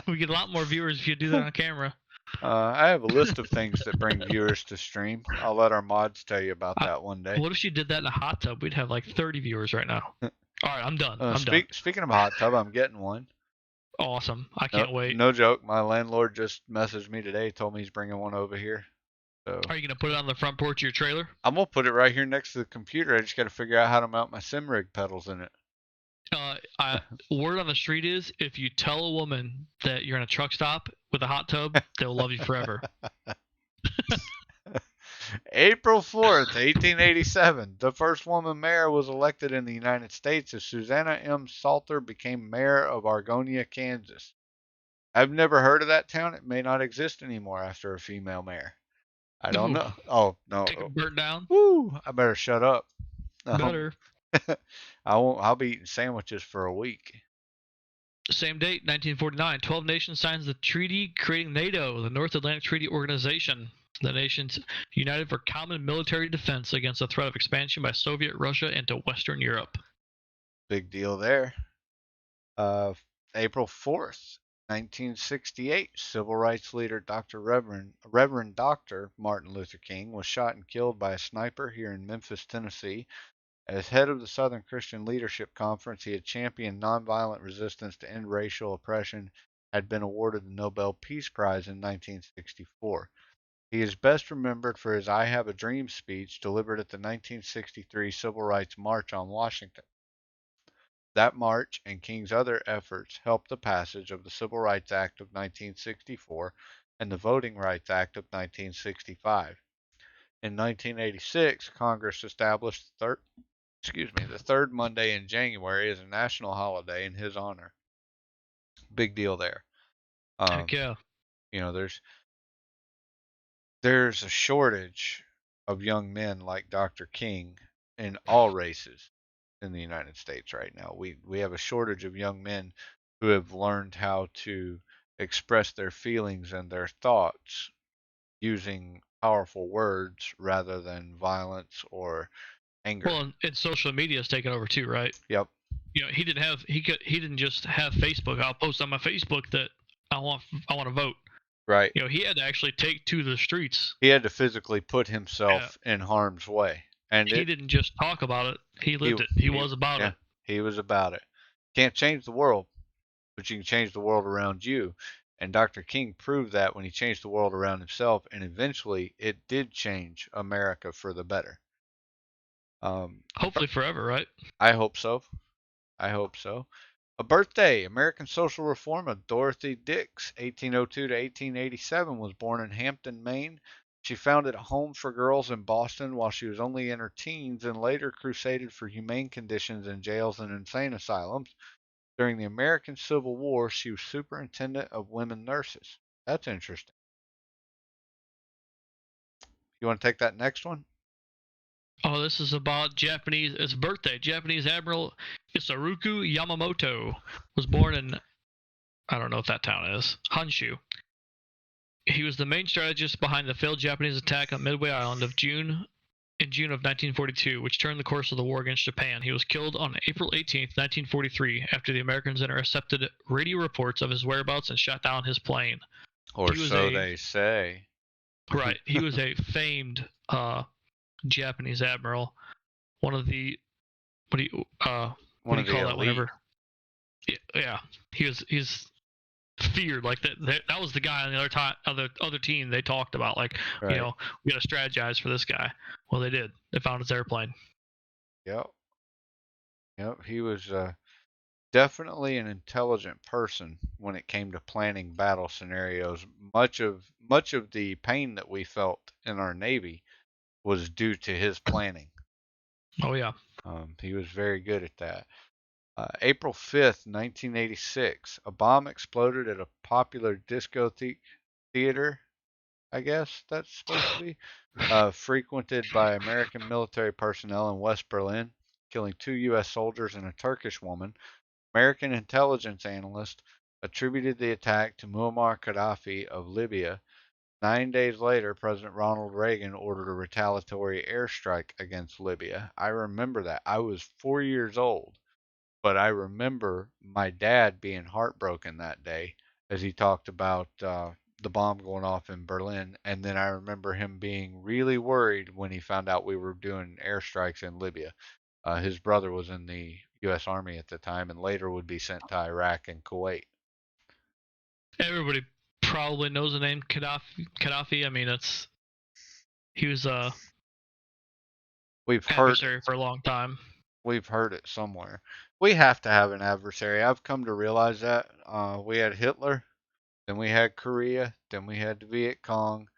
S5: We get a lot more viewers if you do that on camera.
S2: I have a list of things that bring viewers to stream. I'll let our mods tell you about that one day.
S5: What if she did that in a hot tub? We'd have like 30 viewers right now. All right, I'm done. I'm done.
S2: Speaking of hot tub, I'm getting one.
S5: Awesome. I can't wait.
S2: No joke. My landlord just messaged me today, told me he's bringing one over here. So,
S5: are you going to put it on the front porch of your trailer?
S2: I'm going to put it right here next to the computer. I just got to figure out how to mount my sim rig pedals in it.
S5: Word on the street is if you tell a woman that you're in a truck stop with a hot tub, they'll love you forever.
S2: April 4th, 1887, the first woman mayor was elected in the United States as Susanna M. Salter became mayor of Argonia, Kansas. I've never heard of that town. It may not exist anymore after a female mayor. I don't know. Oh, no.
S5: Take it burnt down?
S2: Woo! I better shut up.
S5: Better.
S2: I'll be eating sandwiches for a week.
S5: Same date, 1949. 12 nations signs the treaty creating NATO, the North Atlantic Treaty Organization. The nations united for common military defense against the threat of expansion by Soviet Russia into Western Europe.
S2: Big deal there. April 4th, 1968, civil rights leader Reverend Dr. Martin Luther King was shot and killed by a sniper here in Memphis, Tennessee. As head of the Southern Christian Leadership Conference, he had championed nonviolent resistance to end racial oppression, had been awarded the Nobel Peace Prize in 1964. He is best remembered for his I Have a Dream speech delivered at the 1963 Civil Rights March on Washington. That march and King's other efforts helped the passage of the Civil Rights Act of 1964 and the Voting Rights Act of 1965. In 1986, Congress established the third Monday in January as a national holiday in his honor. Big deal there.
S5: Heck yeah.
S2: You know, there's a shortage of young men like Dr. King in all races in the United States right now. We have a shortage of young men who have learned how to express their feelings and their thoughts using powerful words rather than violence or anger.
S5: Well, and social media has taken over too, right?
S2: Yep.
S5: You know, he didn't just have Facebook. I'll post on my Facebook that I want to vote.
S2: Right.
S5: You know, he had to actually take to the streets.
S2: He had to physically put himself in harm's way. And
S5: he didn't just talk about it. He lived it. He was about it.
S2: He was about it. Can't change the world, but you can change the world around you. And Dr. King proved that when he changed the world around himself, and eventually it did change America for the better.
S5: Hopefully forever, right?
S2: I hope so. I hope so. A birthday, American social reformer Dorothy Dix, 1802 to 1887, was born in Hampton, Maine. She founded a home for girls in Boston while she was only in her teens and later crusaded for humane conditions in jails and insane asylums. During the American Civil War, she was superintendent of women nurses. That's interesting. You want to take that next one?
S5: Oh, this is about Japanese. It's birthday. Japanese Admiral Isaruku Yamamoto was born in, I don't know what that town is, Honshu. He was the main strategist behind the failed Japanese attack on Midway Island in June of 1942, which turned the course of the war against Japan. He was killed on April 18, 1943, after the Americans intercepted radio reports of his whereabouts and shot down his plane.
S2: Or so they say.
S5: Right. He was a famed Japanese admiral. One of the what do you call that whenever? Yeah. He's feared like that. That was the guy on the other team they talked about. Like, right. You know, we got to strategize for this guy. Well, they did. They found his airplane.
S2: Yep. He was definitely an intelligent person when it came to planning battle scenarios. Much of the pain that we felt in our Navy was due to his planning.
S5: Oh yeah.
S2: He was very good at that. April 5th, 1986, a bomb exploded at a popular disco theater, I guess that's supposed to be, frequented by American military personnel in West Berlin, killing 2 U.S. soldiers and a Turkish woman. American intelligence analysts attributed the attack to Muammar Gaddafi of Libya. 9 days later, President Ronald Reagan ordered a retaliatory airstrike against Libya. I remember that. I was 4 years old, but I remember my dad being heartbroken that day as he talked about the bomb going off in Berlin. And then I remember him being really worried when he found out we were doing airstrikes in Libya. His brother was in the U.S. Army at the time and later would be sent to Iraq and Kuwait.
S5: Everybody probably knows the name Gaddafi. I mean, he was
S2: we've
S5: adversary for a long time.
S2: We've heard it somewhere. We have to have an adversary. I've come to realize that. We had Hitler, then we had Korea, then we had the Viet Cong,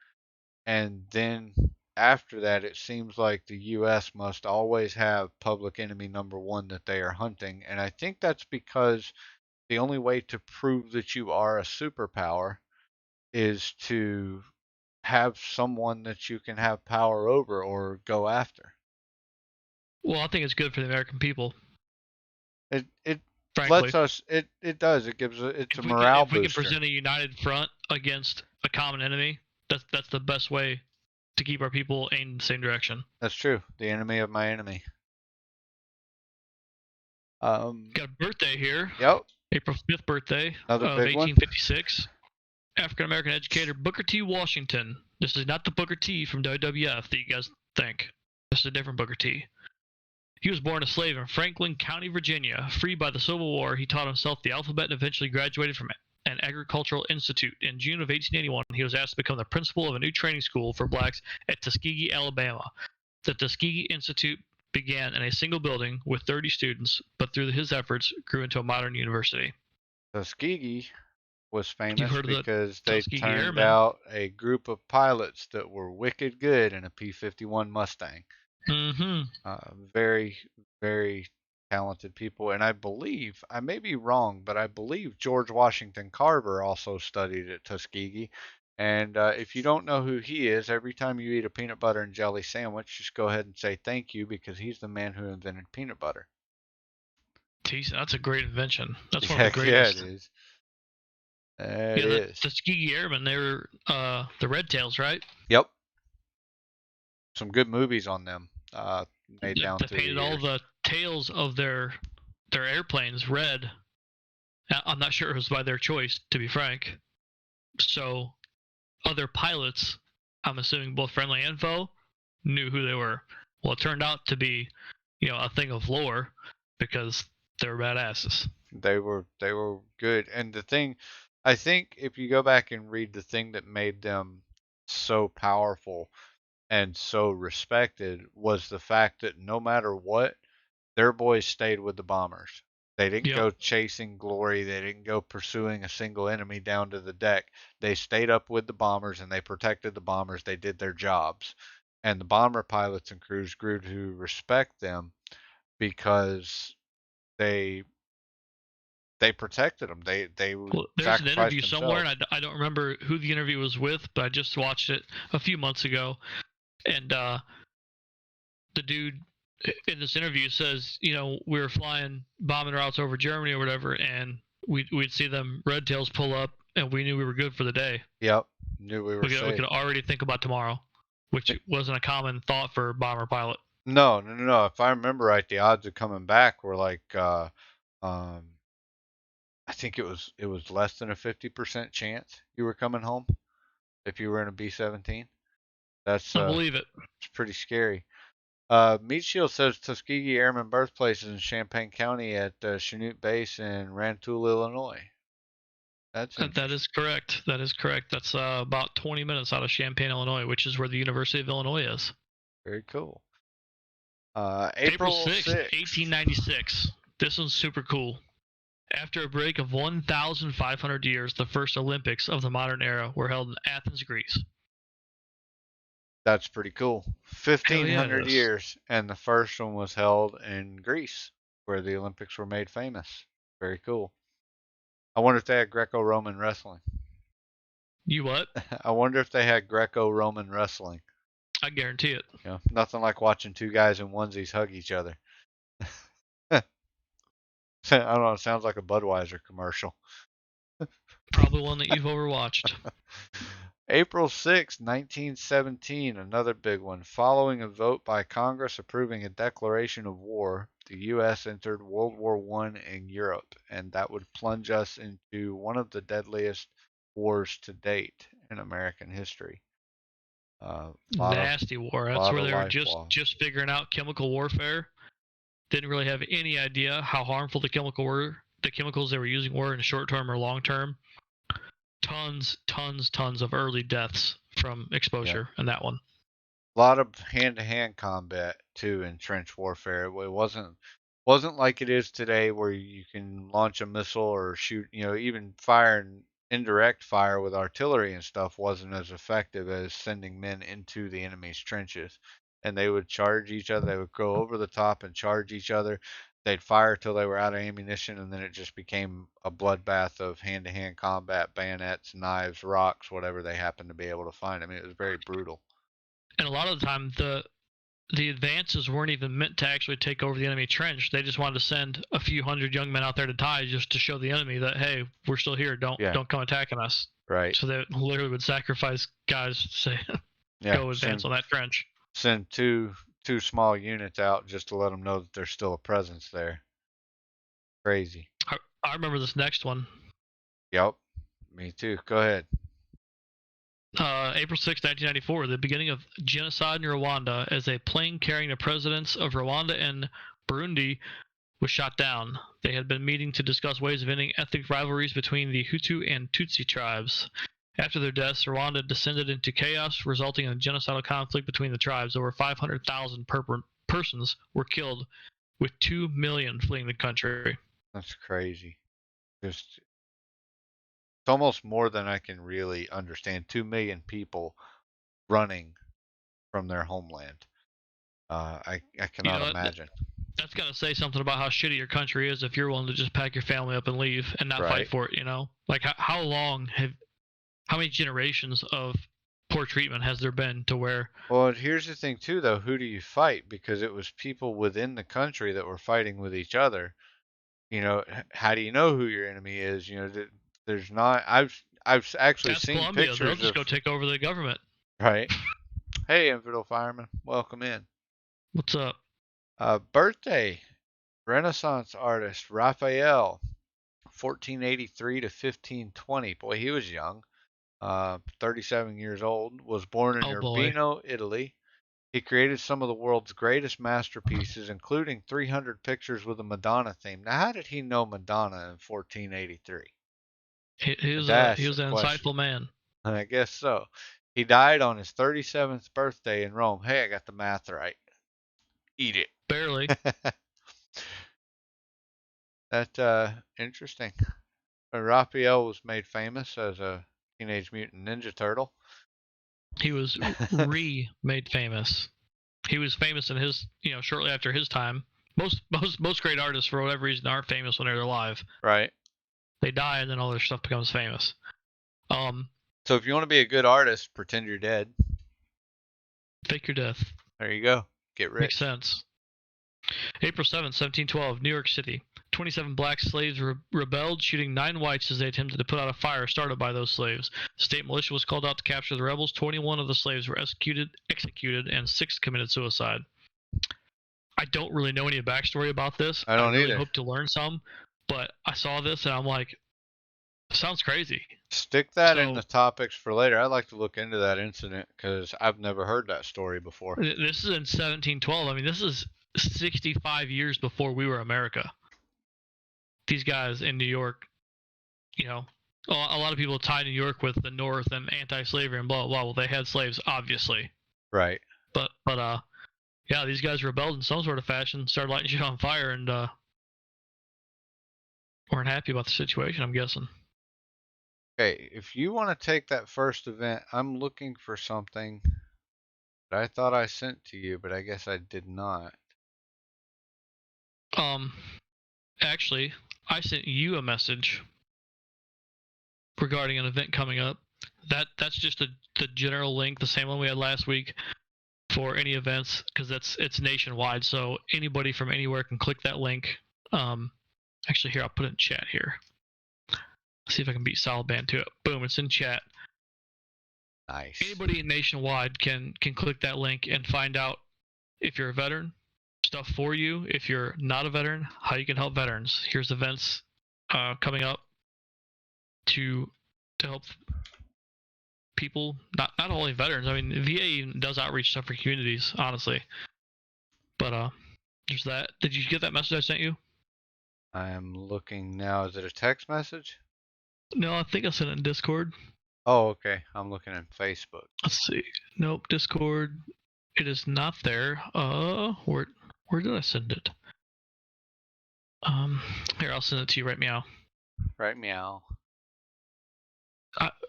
S2: and then after that, it seems like the U.S. must always have public enemy number one that they are hunting. And I think that's because the only way to prove that you are a superpower is to have someone that you can have power over or go after.
S5: Well, I think it's good for the American people.
S2: It
S5: Frankly,
S2: lets us. It does. It gives. It's a
S5: if we can
S2: morale
S5: if we can
S2: booster.
S5: present a united front against a common enemy, that's the best way to keep our people aimed in the same direction.
S2: That's true. The enemy of my enemy.
S5: Got a birthday here,
S2: Yep.
S5: April 5th birthday
S2: Another
S5: of
S2: big one.
S5: 1856. African American educator Booker T. Washington. This is not the Booker T from WWF that you guys think. This is a different Booker T. He was born a slave in Franklin County, Virginia. Freed by the Civil War, he taught himself the alphabet and eventually graduated from an agricultural institute. In June of 1881, he was asked to become the principal of a new training school for blacks at Tuskegee, Alabama. The Tuskegee Institute began in a single building with 30 students, but through his efforts grew into a modern university.
S2: Tuskegee was
S5: You've
S2: famous
S5: heard of the
S2: because they
S5: Tuskegee
S2: turned
S5: Airmen?
S2: out a group of pilots that were wicked good in a P-51 Mustang.
S5: Mm-hmm.
S2: Very, very talented people. And I believe, I may be wrong, but I believe George Washington Carver also studied at Tuskegee. And if you don't know who he is, every time you eat a peanut butter and jelly sandwich, just go ahead and say thank you because he's the man who invented peanut butter.
S5: Jeez, that's a great invention. That's one of the
S2: Heck yeah, it
S5: greatest.
S2: is.
S5: Yeah,
S2: It
S5: the
S2: is.
S5: Tuskegee Airmen, they were the Red Tails, right?
S2: Yep. Some good movies on them made
S5: They,
S2: down
S5: they
S2: through the
S5: painted all
S2: years.
S5: the tails of their airplanes red. I'm not sure it was by their choice, to be frank. So other pilots, I'm assuming both friendly and foe, knew who they were. Well, it turned out to be, a thing of lore because they were badasses.
S2: They were good. And the thing, I think if you go back and read the thing that made them so powerful and so respected was the fact that no matter what, their boys stayed with the bombers. They didn't
S5: Yep.
S2: go chasing glory. They didn't go pursuing a single enemy down to the deck. They stayed up with the bombers and they protected the bombers. They did their jobs. And the bomber pilots and crews grew to respect them because they protected them. They
S5: Well, there's an interview
S2: sacrificed
S5: somewhere,
S2: themselves.
S5: and I don't remember who the interview was with, but I just watched it a few months ago. And the dude in this interview says, we were flying bombing routes over Germany or whatever, and we'd see them red tails pull up, and we knew we were good for the day.
S2: Yep, knew we were
S5: We
S2: safe.
S5: could already think about tomorrow, which wasn't a common thought for a bomber pilot.
S2: No. If I remember right, the odds of coming back were like, I think it was less than a 50% chance you were coming home if you were in a B-17. That's
S5: I believe it.
S2: it's pretty scary. Meat Shield says Tuskegee Airmen birthplace is in Champaign County at Chanute Base in Rantoul, Illinois. That's
S5: That
S2: interesting.
S5: is correct. That is correct. That's about 20 minutes out of Champaign, Illinois, which is where the University of Illinois is.
S2: Very cool.
S5: April
S2: April
S5: 6th, 1896. This one's super cool. After a break of 1,500 years, the first Olympics of the modern era were held in Athens, Greece.
S2: That's pretty cool. 1,500
S5: is.
S2: years, and the first one was held in Greece, where the Olympics were made famous. Very cool. I wonder if they had Greco-Roman wrestling.
S5: You what?
S2: I wonder if they had Greco-Roman wrestling.
S5: I guarantee it.
S2: Nothing like watching two guys in onesies hug each other. I don't know. It sounds like a Budweiser commercial.
S5: Probably one that you've overwatched.
S2: April 6, 1917, another big one. Following a vote by Congress approving a declaration of war, the U.S. entered World War I in Europe, and that would plunge us into one of the deadliest wars to date in American history.
S5: Nasty war. That's
S2: lot
S5: where
S2: of
S5: they were
S2: life lost.
S5: just figuring out chemical warfare. Didn't really have any idea how harmful the chemicals they were using were in short term or long term. Tons of early deaths from exposure in that one.
S2: A lot of hand-to-hand combat too in trench warfare. It wasn't like it is today, where you can launch a missile or shoot. Even firing indirect fire with artillery and stuff wasn't as effective as sending men into the enemy's trenches. And they would charge each other. They would go over the top and charge each other. They'd fire till they were out of ammunition, and then it just became a bloodbath of hand-to-hand combat, bayonets, knives, rocks, whatever they happened to be able to find. I mean, it was very brutal.
S5: And a lot of the time, the the advances weren't even meant to actually take over the enemy trench. They just wanted to send a few hundred young men out there to die, just to show the enemy that, hey, we're still here. Don't come attacking us.
S2: Right.
S5: So they literally would sacrifice guys to say, go advance on that trench.
S2: Send two small units out just to let them know that there's still a presence there. Crazy.
S5: I remember this next one.
S2: Yep. Me too. Go ahead.
S5: April 6, 1994, the beginning of genocide in Rwanda, as a plane carrying the presidents of Rwanda and Burundi was shot down. They had been meeting to discuss ways of ending ethnic rivalries between the Hutu and Tutsi tribes. After their deaths, Rwanda descended into chaos, resulting in a genocidal conflict between the tribes. Over 500,000 persons were killed, with 2 million fleeing the country.
S2: That's crazy. Just, it's almost more than I can really understand. 2 million people running from their homeland. I cannot imagine.
S5: That's got to say something about how shitty your country is if you're willing to just pack your family up and leave and not fight for it, Like, how many generations of poor treatment has there been to where...
S2: Well, here's the thing, too, though. Who do you fight? Because it was people within the country that were fighting with each other. How do you know who your enemy is? There's not... I've actually seen
S5: Colombia.
S2: pictures
S5: They'll just go take over the government.
S2: Right. Hey, Infidel Fireman. Welcome in.
S5: What's up?
S2: Birthday. Renaissance artist Raphael, 1483 to 1520. Boy, he was young. 37 years old. Was born in Urbino, Italy. He created some of the world's greatest masterpieces, including 300 pictures with a Madonna theme. Now, how did he know Madonna in 1483?
S5: He was an insightful man.
S2: I guess so. He died on his 37th birthday in Rome. Hey, I got the math right. Eat it.
S5: Barely.
S2: That's interesting. Raphael was made famous as a Teenage Mutant Ninja Turtle.
S5: He was made famous. He was famous in his, shortly after his time. Most great artists, for whatever reason, aren't famous when they're alive.
S2: Right.
S5: They die, and then all their stuff becomes famous.
S2: So if you want to be a good artist, pretend you're dead.
S5: Fake your death.
S2: There you go. Get rich.
S5: Makes sense. April 7th, 1712, New York City. 27 black slaves rebelled, shooting 9 whites as they attempted to put out a fire started by those slaves. The state militia was called out to capture the rebels. 21 of the slaves were executed, and 6 committed suicide. I don't really know any backstory about this.
S2: I don't
S5: really
S2: either.
S5: Hope to learn some, but I saw this and I'm like, sounds crazy.
S2: Stick that in the topics for later. I'd like to look into that incident because I've never heard that story before.
S5: This is in 1712. I mean, this is 65 years before we were America. These guys in New York, a lot of people tie New York with the North and anti-slavery and blah, blah, blah. Well, they had slaves, obviously.
S2: Right.
S5: But yeah, these guys rebelled in some sort of fashion, started lighting shit on fire, and weren't happy about the situation, I'm guessing.
S2: Okay, if you want to take that first event, I'm looking for something that I thought I sent to you, but I guess I did not.
S5: Actually, I sent you a message regarding an event coming up. That's just the general link, the same one we had last week for any events, because it's nationwide, so anybody from anywhere can click that link. Actually, here, I'll put it in chat here. See if I can beat Solid Band to it. Boom, it's in chat.
S2: Nice.
S5: Anybody nationwide can click that link and find out if you're a veteran, stuff for you. If you're not a veteran, how you can help veterans. Here's events coming up to help people, not only veterans. I mean, VA does outreach stuff for communities, honestly. But there's that. Did you get that message I sent you?
S2: I am looking now. Is it a text message?
S5: No, I think I sent it in Discord.
S2: Oh, okay. I'm looking in Facebook.
S5: Let's see. Nope, Discord. It is not there. Where did I send it? Here, I'll send it to you right meow.
S2: Right meow.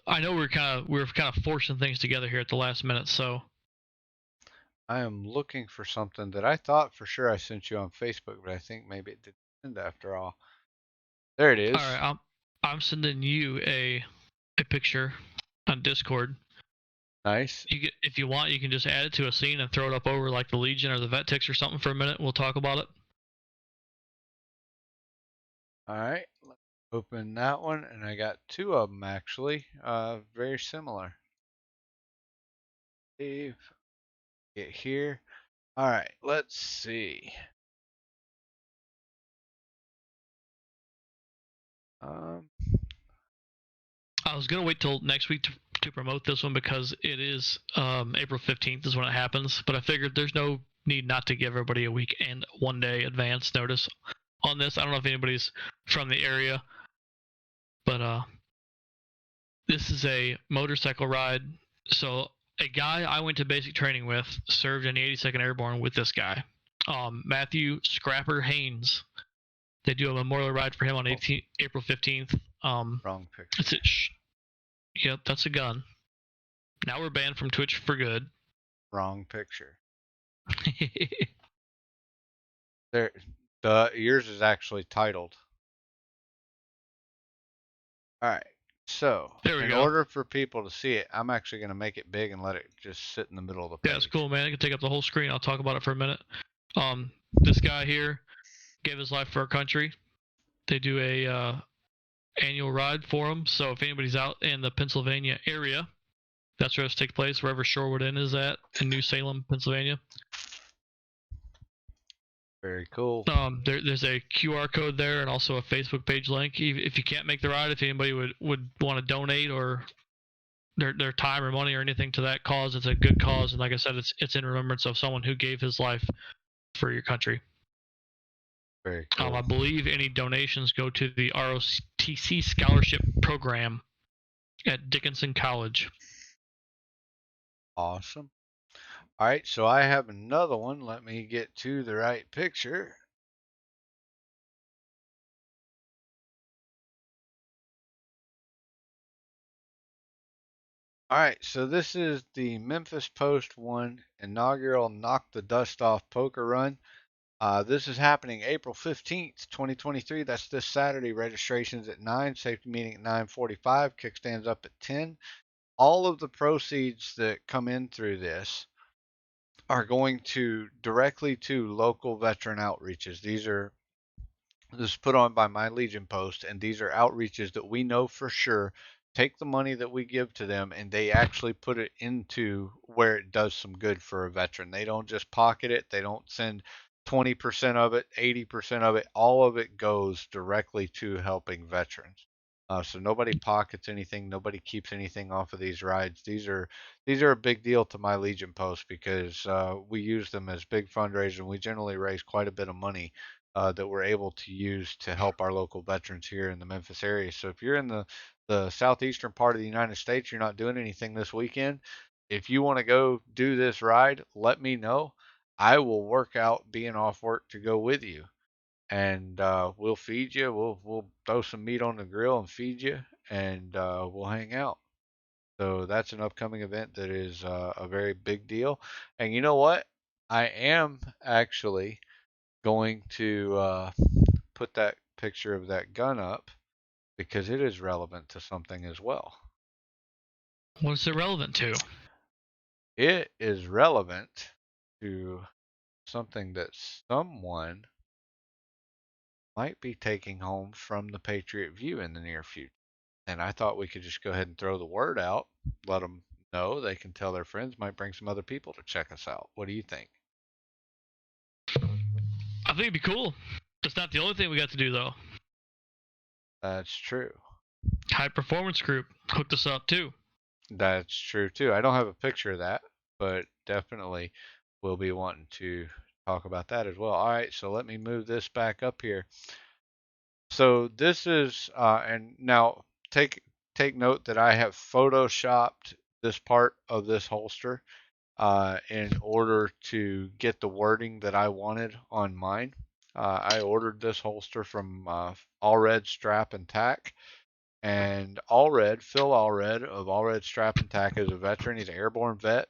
S5: I know we're kind of forcing things together here at the last minute, so.
S2: I am looking for something that I thought for sure I sent you on Facebook, but I think maybe it didn't send after all. There it is.
S5: All right, I'm sending you a picture on Discord.
S2: Nice.
S5: If you want, you can just add it to a scene and throw it up over like the Legion or the Vet Ticks or something for a minute. We'll talk about it.
S2: All right. Let's open that one, and I got two of them actually. Very similar. Save. Get here. All right. Let's see. Um.
S5: I was gonna wait till next week to promote this one because it is April 15th is when it happens. But I figured there's no need not to give everybody a week and 1 day advance notice on this. I don't know if anybody's from the area, but this is a motorcycle ride. So a guy I went to basic training with served in the 82nd Airborne with this guy, Matthew Scrapper Haynes. They do a memorial ride for him on April 15th.
S2: Wrong picture.
S5: It's yep, that's a gun. Now we're banned from Twitch for good.
S2: Wrong picture. There. Yours is actually titled. All right. So,
S5: There we
S2: in
S5: go.
S2: order for people to see it, I'm actually going to make it big and let it just sit in the middle of the page.
S5: Yeah, it's cool, man. It can take up the whole screen. I'll talk about it for a minute. This guy here gave his life for our country. They do a annual ride for him. So if anybody's out in the Pennsylvania area, that's where this takes place, wherever Shorewood Inn is at in New Salem, Pennsylvania.
S2: Very cool.
S5: There's a QR code there and also a Facebook page link. If you can't make the ride, if anybody would want to donate or their time or money or anything to that cause, it's a good cause. And like I said, it's in remembrance of someone who gave his life for your country.
S2: Very cool.
S5: I believe any donations go to the ROTC scholarship program at Dickinson College.
S2: Awesome. All right, so I have another one. Let me get to the right picture. All right, so this is the Memphis Post 1 inaugural Knock the Dust Off poker run. This is happening April 15th, 2023. That's this Saturday. Registration's at 9, safety meeting at 9:45, kickstands up at 10. All of the proceeds that come in through this are going to directly to local veteran outreaches. This is put on by My Legion Post, and these are outreaches that we know for sure take the money that we give to them and they actually put it into where it does some good for a veteran. They don't just pocket it, they don't send 20% of it, 80% of it, all of it goes directly to helping veterans. So nobody pockets anything, nobody keeps anything off of these rides. These are a big deal to My Legion Post because we use them as big fundraisers, and we generally raise quite a bit of money that we're able to use to help our local veterans here in the Memphis area. So if you're in the southeastern part of the United States, you're not doing anything this weekend, if you want to go do this ride, let me know. I will work out being off work to go with you, and we'll feed you. We'll throw some meat on the grill and feed you, and we'll hang out. So that's an upcoming event that is a very big deal. And you know what? I am actually going to put that picture of that gun up because it is relevant to something as well.
S5: What's it relevant to?
S2: It is relevant to something that someone might be taking home from the Patriot View in the near future. And I thought we could just go ahead and throw the word out, let them know, they can tell their friends, might bring some other people to check us out. What do you think?
S5: I think it'd be cool. It's not the only thing we got to do though.
S2: That's true.
S5: High Performance Group hooked us up too.
S2: That's true too. I don't have a picture of that, but definitely we'll be wanting to talk about that as well. All right, so let me move this back up here. So this is, and now take note that I have photoshopped this part of this holster in order to get the wording that I wanted on mine. I ordered this holster from All Red Strap and Tack. And Phil Allred of All Red Strap and Tack is a veteran. He's an airborne vet,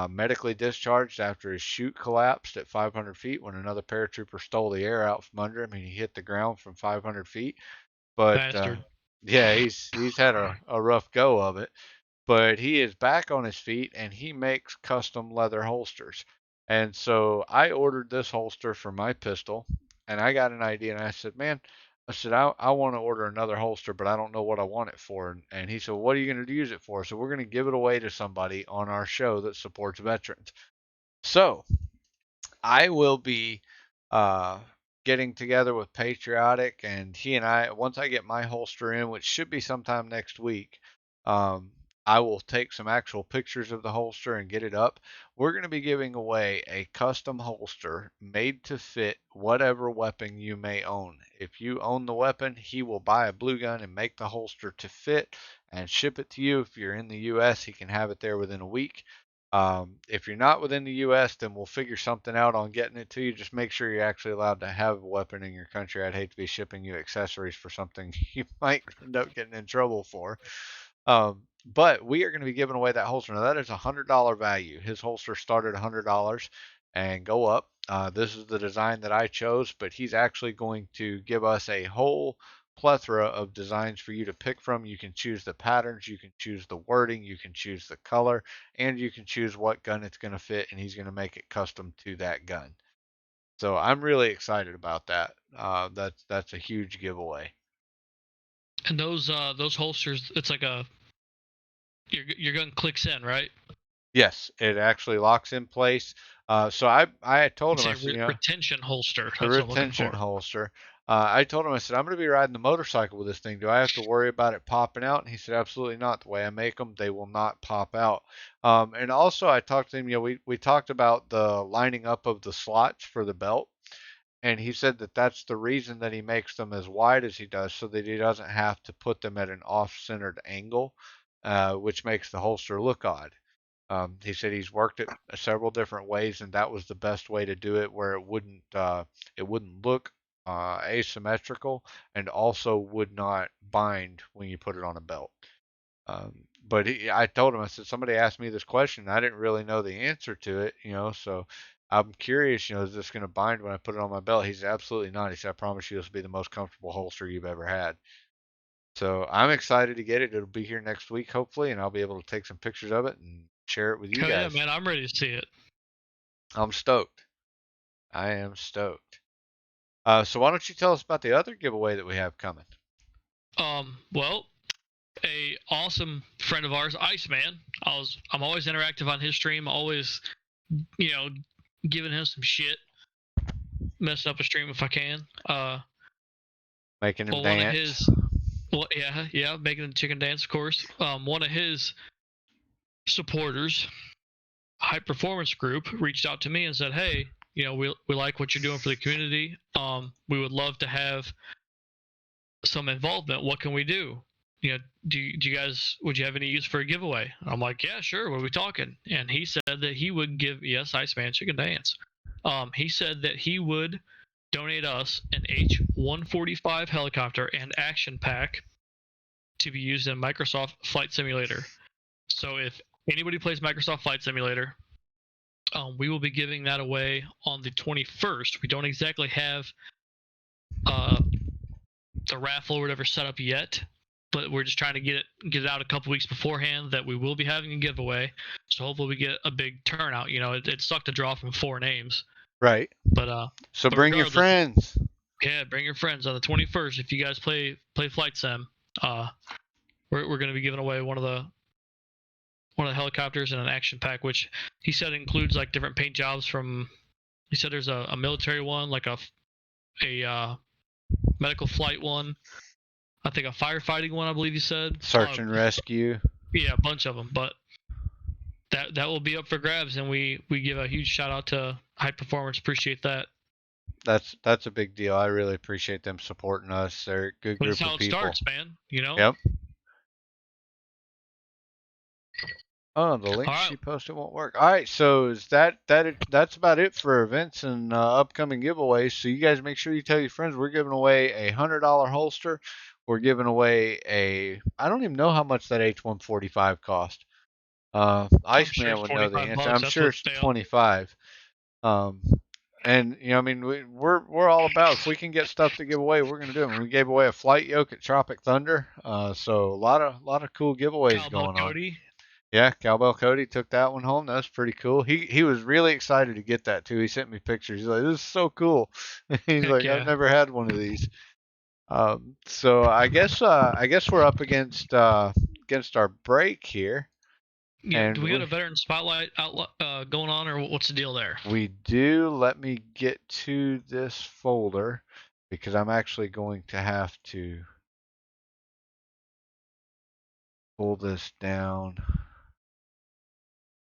S2: medically discharged after his chute collapsed at 500 feet when another paratrooper stole the air out from under him and he hit the ground from 500 feet. But
S5: Bastard.
S2: yeah, he's had a rough go of it. but he is back on his feet and he makes custom leather holsters. And so I ordered this holster for my pistol, and I got an idea, and I said, man, I want to order another holster, but I don't know what I want it for. And he said, what are you going to use it for? So we're going to give it away to somebody on our show that supports veterans. So I will be uh, getting together with Patriotic, and he and I, once I get my holster in, which should be sometime next week, um, I will take some actual pictures of the holster and get it up. We're going to be giving away a custom holster made to fit whatever weapon you may own. If you own the weapon, he will buy a blue gun and make the holster to fit and ship it to you. If you're in the U.S., he can have it there within a week. If you're not within the U.S., then we'll figure something out on getting it to you. Just make sure you're actually allowed to have a weapon in your country. I'd hate to be shipping you accessories for something you might end up getting in trouble for. But we are going to be giving away that holster. Now, that is a $100 value. His holster started $100 and go up. This is the design that I chose, but he's actually going to give us a whole plethora of designs for you to pick from. You can choose the patterns, you can choose the wording, you can choose the color, and you can choose what gun it's going to fit, and he's going to make it custom to that gun. So I'm really excited about that. That's a huge giveaway.
S5: And those holsters, it's like your gun clicks in, right?
S2: Yes, it actually locks in place. So I told him, I said,
S5: retention holster.
S2: The
S5: That's what I'm looking
S2: retention
S5: for.
S2: holster. I told him, I said, I'm going to be riding the motorcycle with this thing. Do I have to worry about it popping out? And he said, absolutely not. The way I make them, they will not pop out. And also, I talked to him, we talked about the lining up of the slots for the belt. And he said that that's the reason that he makes them as wide as he does, so that he doesn't have to put them at an off-centered angle, which makes the holster look odd. He said he's worked it several different ways, and that was the best way to do it, where it wouldn't look asymmetrical, and also would not bind when you put it on a belt. But I told him, I said, somebody asked me this question, and I didn't really know the answer to it, so I'm curious, is this going to bind when I put it on my belt? He said, absolutely not. He said, I promise you this will be the most comfortable holster you've ever had. So I'm excited to get it. It'll be here next week, hopefully, and I'll be able to take some pictures of it and share it with you guys.
S5: Yeah, man, I'm ready to see it.
S2: I'm stoked. I am stoked. So why don't you tell us about the other giveaway that we have coming?
S5: Well, a awesome friend of ours, Iceman. I'm always interactive on his stream, always, giving him some shit, messing up a stream if I can.
S2: Making him dance.
S5: One of his, yeah, making the chicken dance, of course. One of his supporters, High Performance Group, reached out to me and said, hey, we like what you're doing for the community. We would love to have some involvement. What can we do? Do you guys, would you have any use for a giveaway? I'm like, yeah, sure. What are we talking? And he said that he would give, yes, Iceman Chicken Dance. He said that he would donate us an H-145 helicopter and action pack to be used in Microsoft Flight Simulator. So if anybody plays Microsoft Flight Simulator, we will be giving that away on the 21st. We don't exactly have the raffle or whatever set up yet, but we're just trying to get it out a couple weeks beforehand that we will be having a giveaway. So hopefully we get a big turnout. It sucked to draw from 4 names.
S2: Right.
S5: But
S2: so bring your friends.
S5: Yeah, bring your friends on the 21st. If you guys play Flight Sim, we're going to be giving away one of the helicopters and an action pack, which he said includes like different paint jobs from. He said there's a military one, like a medical flight one. I think a firefighting one, I believe he said.
S2: Search and rescue.
S5: Yeah, a bunch of them, but that will be up for grabs, and we give a huge shout out to High Performance. Appreciate that.
S2: That's a big deal. I really appreciate them supporting us. They're a good group of people.
S5: That's how it starts, man.
S2: Yep. Oh, the link she posted won't work. All right, so is that's about it for events and upcoming giveaways. So you guys make sure you tell your friends we're giving away a $100 holster. We're giving away I don't even know how much that H-145 cost. Iceman would know the answer. I'm sure it's 25. And we're all about, if we can get stuff to give away, we're gonna do it. We gave away a flight yoke at Tropic Thunder. So a lot of cool giveaways going on. Yeah, Cowbell Cody took that one home. That's pretty cool. He was really excited to get that too. He sent me pictures. He's like, "This is so cool." He's
S5: Heck
S2: like, "I've
S5: yeah.
S2: never had one of these." So I guess we're up against our break here,
S5: Yeah.
S2: and
S5: Do we got a veteran spotlight going on, or what's the deal there?
S2: we do. Let me get to this folder because I'm actually going to have to pull this down.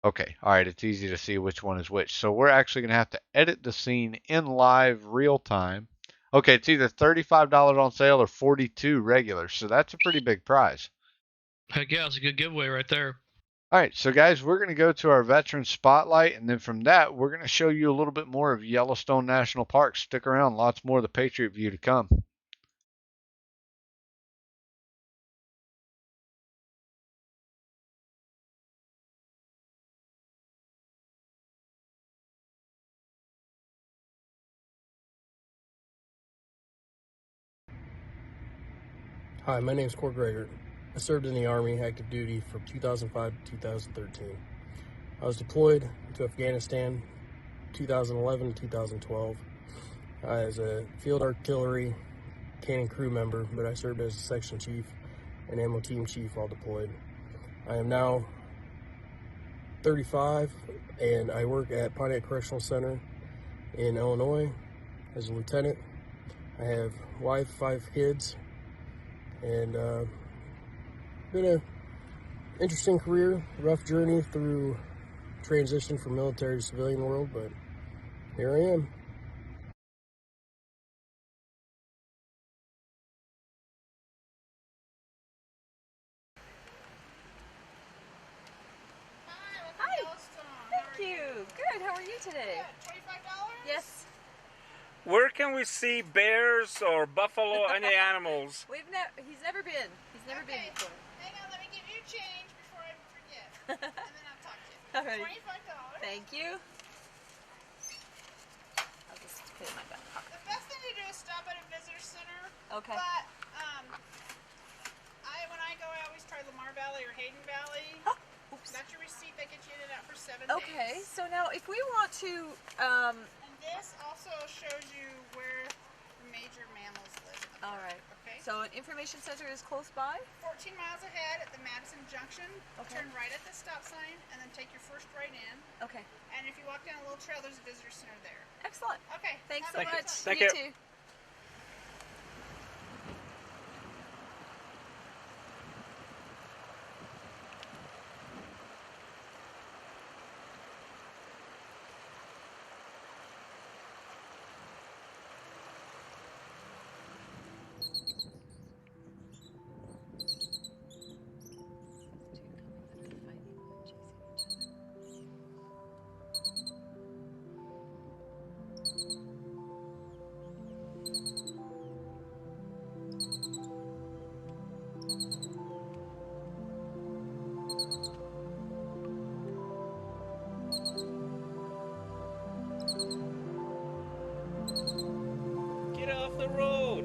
S2: Okay, all right, it's easy to see which one is which. So we're actually going to have to edit the scene in live real time. Okay, it's either $35 on sale or 42 regular. So that's a pretty big prize.
S5: Heck yeah, it's a good giveaway right there.
S2: All right, so guys, we're going to go to our veteran spotlight, and then from that, we're going to show you a little bit more of Yellowstone National Park. Stick around, lots more of the Patriot View to come.
S7: Hi, my name is Cord Greger. I served in the Army active duty from 2005 to 2013. I was deployed to Afghanistan 2011 to 2012 as a field artillery cannon crew member, but I served as a section chief and ammo team chief while deployed. I am now 35 and I work at Pontiac Correctional Center in Illinois as a lieutenant. I have a wife, 5 kids, and been a interesting career, rough journey through transition from military to civilian world, but here I am.
S8: Hi. Thank you. Good. How are you today?
S9: Good. $25?
S8: Yes.
S10: Where can we see bears or buffalo, any animals?
S8: He's never been. He's never been before.
S9: Hang on, let me give you change before I forget. And then I'll talk to you.
S8: All right.
S9: $25.
S8: Thank you. I'll just put it in my back pocket.
S9: The best thing to do is stop at a visitor center.
S8: Okay.
S9: But when I go, I always try Lamar Valley or Hayden Valley.
S8: Oops.
S9: That's your receipt that gets you in and out for 7
S8: Okay.
S9: days.
S8: So now, if we want to,
S9: And this also shows you where the major mammals live in the
S8: all
S9: park.
S8: right.
S9: Okay.
S8: So an information center is close by.
S9: 14 miles ahead at the Madison Junction.
S8: Okay.
S9: Turn right at the stop sign and then take your first right in.
S8: Okay.
S9: And if you walk down a little trail, there's a visitor center there.
S8: Excellent.
S9: Okay.
S8: Thanks so
S9: have a good
S8: much.
S9: time.
S10: Thank
S8: you
S10: you.
S8: too.
S10: Get off the road!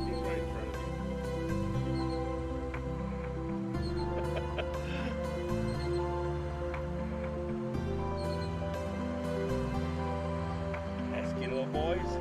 S10: He's right in front of you. Pesky little boys.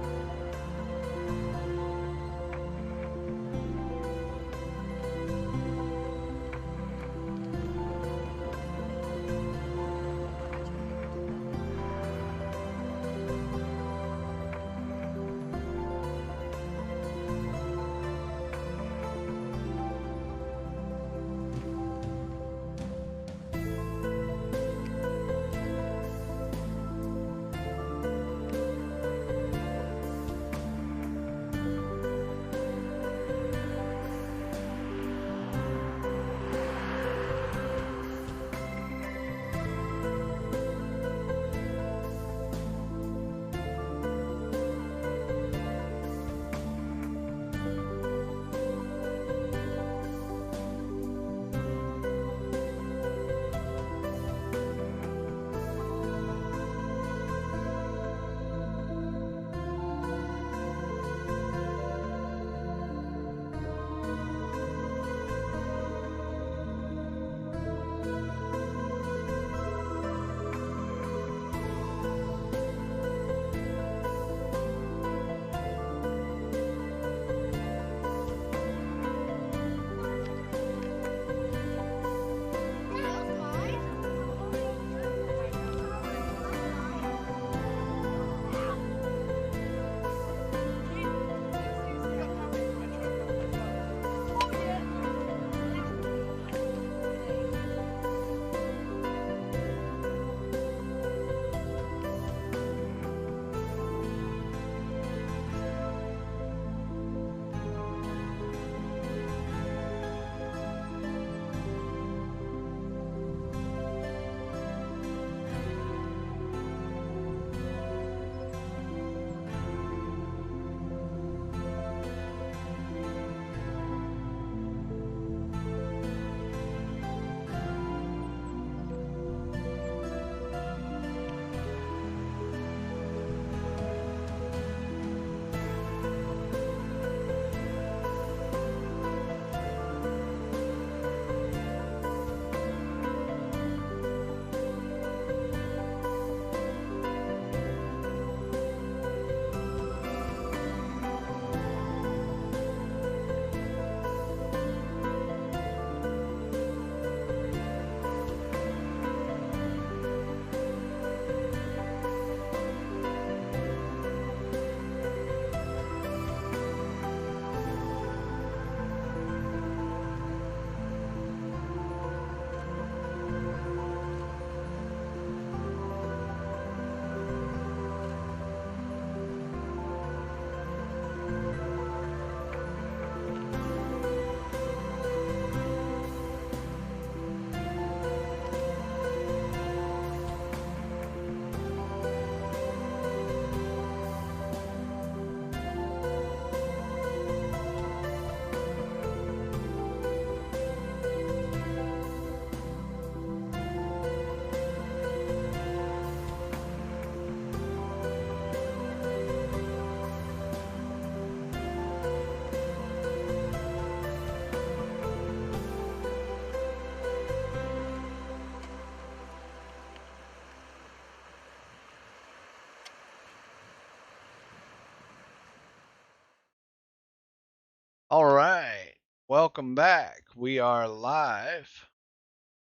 S2: All right. Welcome back. We are live.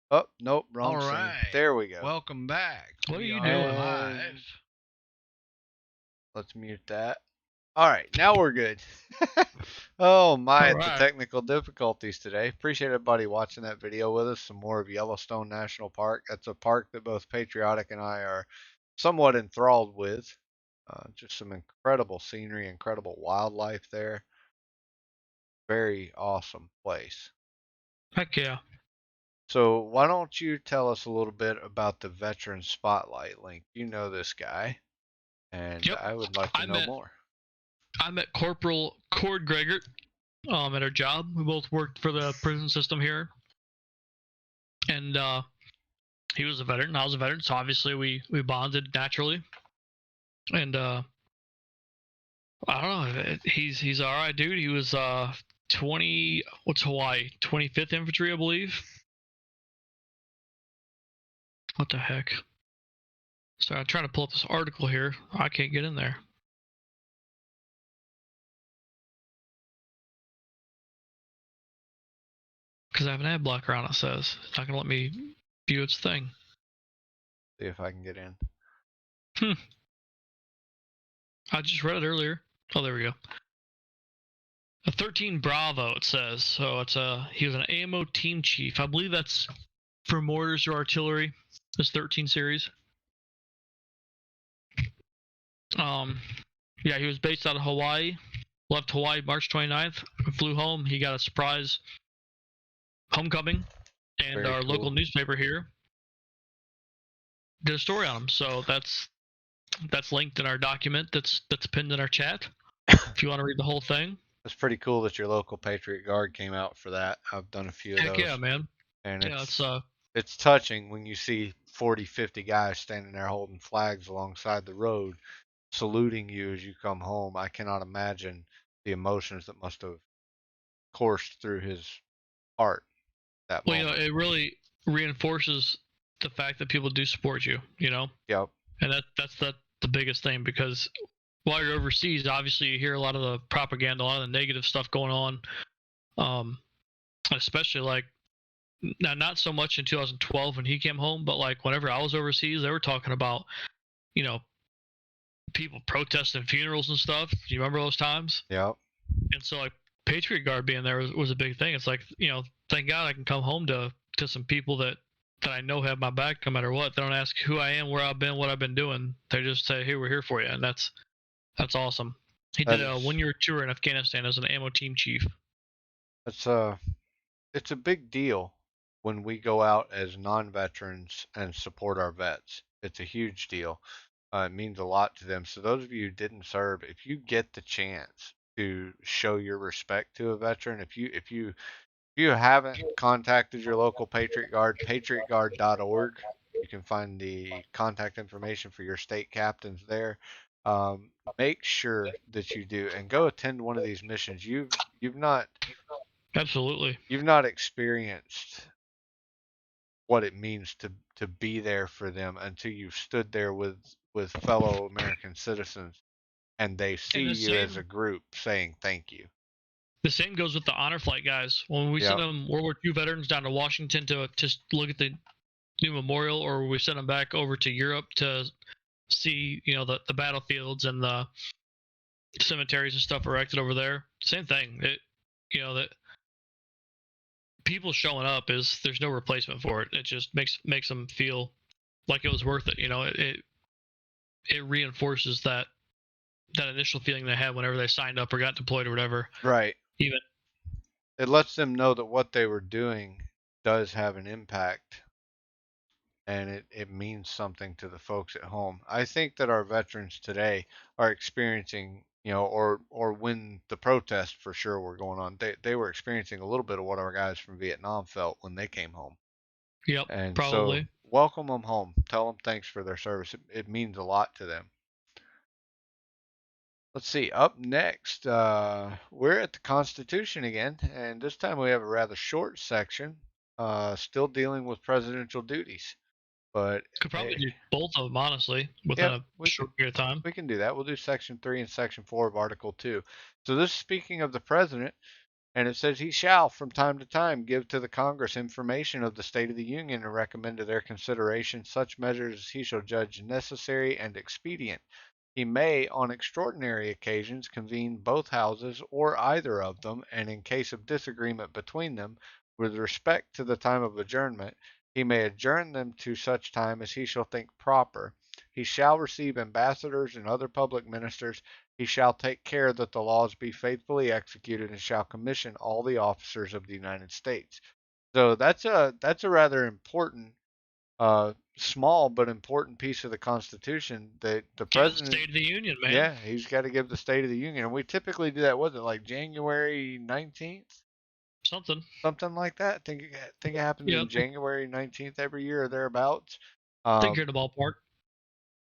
S2: Oh, nope, wrong scene.
S11: Alright.
S2: There we go.
S11: Welcome back.
S5: What are
S11: We
S5: you
S11: are
S5: doing?
S11: live.
S2: Let's mute that. All right, now we're good. Oh my,
S5: All
S2: the
S5: right.
S2: technical difficulties today. Appreciate everybody watching that video with us. Some more of Yellowstone National Park. That's a park that both Patriotic and I are somewhat enthralled with. Just some incredible scenery, incredible wildlife there. Very awesome place.
S5: Heck yeah.
S2: So why don't you tell us a little bit about the Veteran Spotlight link? You know this guy, and
S5: Yep.
S2: I would like to know more.
S5: I met Corporal Cord Gregor at our job. We both worked for the prison system here. And he was a veteran, I was a veteran, so obviously we bonded naturally. And I don't know, he's all right, dude. He was 20, what's Hawaii? 25th Infantry, I believe. What the heck? Sorry, I'm trying to pull up this article here. I can't get in there. Because I have an ad blocker on, it says. It's not going to let me view its thing.
S2: See if I can get in.
S5: I just read it earlier. Oh, there we go. A 13 Bravo, it says. So it's he was an AMO team chief. I believe that's for mortars or artillery. This 13 series. Yeah, he was based out of Hawaii. Left Hawaii March 29th. Flew home. He got a surprise homecoming, and
S2: Very
S5: our
S2: cool.
S5: local newspaper here did a story on him. So that's linked in our document. That's pinned in our chat. If you want to read the whole thing.
S2: It's pretty cool that your local Patriot Guard came out for that. I've done a few of
S5: Heck
S2: those.
S5: yeah, man.
S2: And
S5: Yeah,
S2: it's touching when you see 40, 50 guys standing there holding flags alongside the road, saluting you as you come home. I cannot imagine the emotions that must have coursed through his heart that
S5: well,
S2: moment.
S5: it really reinforces the fact that people do support you,
S2: Yep.
S5: And that's the biggest thing, because while you're overseas, obviously you hear a lot of the propaganda, a lot of the negative stuff going on. Especially like now, not so much in 2012 when he came home, but like whenever I was overseas, they were talking about, people protesting funerals and stuff. Do you remember those times?
S2: Yep.
S5: And so like Patriot Guard being there was a big thing. It's like, thank God I can come home to some people that I know have my back no matter what. They don't ask who I am, where I've been, what I've been doing. They just say, hey, we're here for you. And that's awesome. He did a 1-year tour in Afghanistan as an ammo team chief.
S2: It's a big deal when we go out as non-veterans and support our vets. It's a huge deal. It means a lot to them. So those of you who didn't serve, if you get the chance to show your respect to a veteran, if you haven't contacted your local Patriot Guard, patriotguard.org, you can find the contact information for your state captains there. Make sure that you do and go attend one of these missions. You've not
S5: Absolutely.
S2: You've not experienced what it means to be there for them until you've stood there with fellow American citizens and they see you as a group saying thank you.
S5: The same goes with the honor flight guys. When we send them World War II veterans down to Washington to just look at the new memorial, or we send them back over to Europe to see, the battlefields and the cemeteries and stuff erected over there. Same thing. That people showing up there's no replacement for it. It just makes them feel like it was worth it. It reinforces that initial feeling they had whenever they signed up or got deployed or whatever.
S2: Right.
S5: Even
S2: it lets them know that what they were doing does have an impact and it means something to the folks at home. I think that our veterans today are experiencing, or when the protests for sure were going on, they were experiencing a little bit of what our guys from Vietnam felt when they came home.
S5: Yep,
S2: and
S5: probably.
S2: So welcome them home. Tell them thanks for their service. It means a lot to them. Let's see. Up next, we're at the Constitution again, and this time we have a rather short section, still dealing with presidential duties. But
S5: could probably do both of them, honestly, within a short period of time.
S2: We can do that. We'll do Section 3 and Section 4 of Article 2. So this is speaking of the president. And it says he shall, from time to time, give to the Congress information of the state of the Union and recommend to their consideration such measures as he shall judge necessary and expedient. He may, on extraordinary occasions, convene both houses or either of them, and in case of disagreement between them, with respect to the time of adjournment, he may adjourn them to such time as he shall think proper. He shall receive ambassadors and other public ministers. He shall take care that the laws be faithfully executed, and shall commission all the officers of the United States. So that's a rather important, small but important piece of the Constitution that the
S5: Yeah, the
S2: president.
S5: State of the Union, man.
S2: Yeah, he's got to give the State of the Union, and we typically do that. Was it like January 19th,
S5: Something.
S2: something like that? I think it happens
S5: Yeah,
S2: in January 19th every year or thereabouts.
S5: I think
S2: Um,
S5: you're in the ballpark.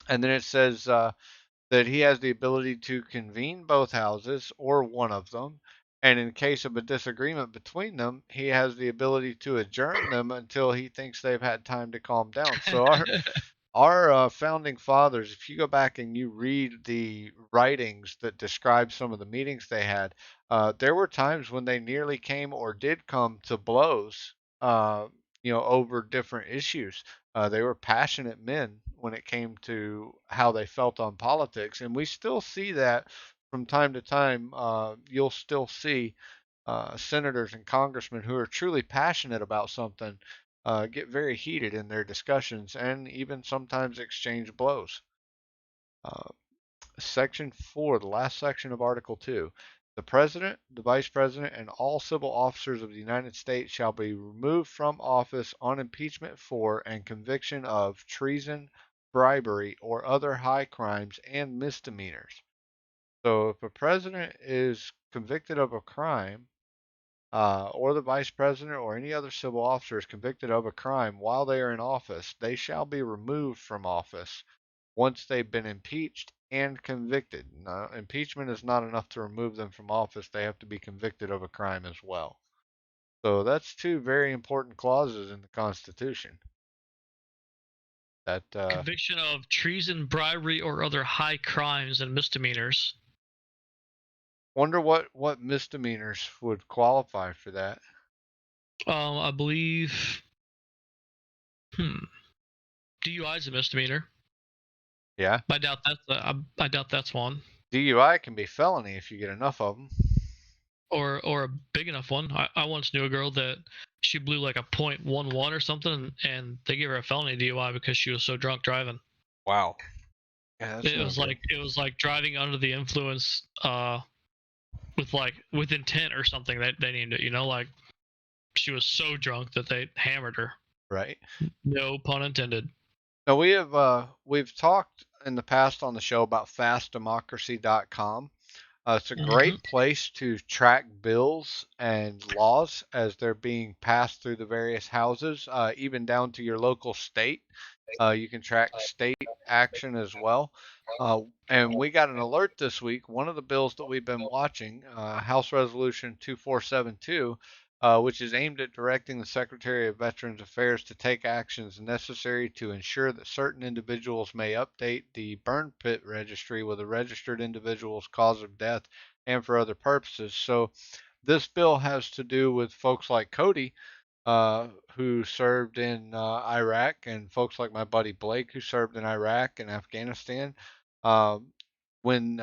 S2: and then it says that he has the ability to convene both houses or one of them, and in case of a disagreement between them, he has the ability to adjourn them until he thinks they've had time to calm down. So our founding fathers, if you go back and you read the writings that describe some of the meetings they had, there were times when they nearly came or did come to blows, uh, over different issues. They were passionate men when it came to how they felt on politics, and we still see that from time to time. You'll still see senators and congressmen who are truly passionate about something get very heated in their discussions and even sometimes exchange blows. Uh, Section 4, the last section of Article 2. The President, the Vice President, and all civil officers of the United States shall be removed from office on impeachment for and conviction of treason, bribery, or other high crimes and misdemeanors. So if a president is convicted of a crime, or the vice president or any other civil officer is convicted of a crime while they are in office, they shall be removed from office once they've been impeached and convicted. Now, impeachment is not enough to remove them from office, they have to be convicted of a crime as well. So that's two very important clauses in the Constitution. That
S5: Conviction of treason, bribery, or other high crimes and misdemeanors.
S2: wonder what misdemeanors would qualify for that.
S5: I believe. DUI is a misdemeanor.
S2: Yeah,
S5: I doubt that's one.
S2: DUI can be felony if you get enough of them.
S5: Or a big enough one. I once knew a girl that she blew like a .11 or something, and they gave her a felony DUI because she was so drunk driving.
S2: Wow. Yeah, that's
S5: It
S2: no
S5: was
S2: good.
S5: like driving under the influence, with intent or something. That they named it. Like she was so drunk that they hammered her.
S2: Right.
S5: No pun intended.
S2: Now we've talked in the past on the show about fastdemocracy.com. It's a great place to track bills and laws as they're being passed through the various houses, even down to your local state. You can track state action as well. And we got an alert this week. One of the bills that we've been watching, House Resolution 2472, which is aimed at directing the Secretary of Veterans Affairs to take actions necessary to ensure that certain individuals may update the burn pit registry with a registered individual's cause of death and for other purposes. So this bill has to do with folks like Cody, who served in Iraq, and folks like my buddy Blake, who served in Iraq and Afghanistan. Um, when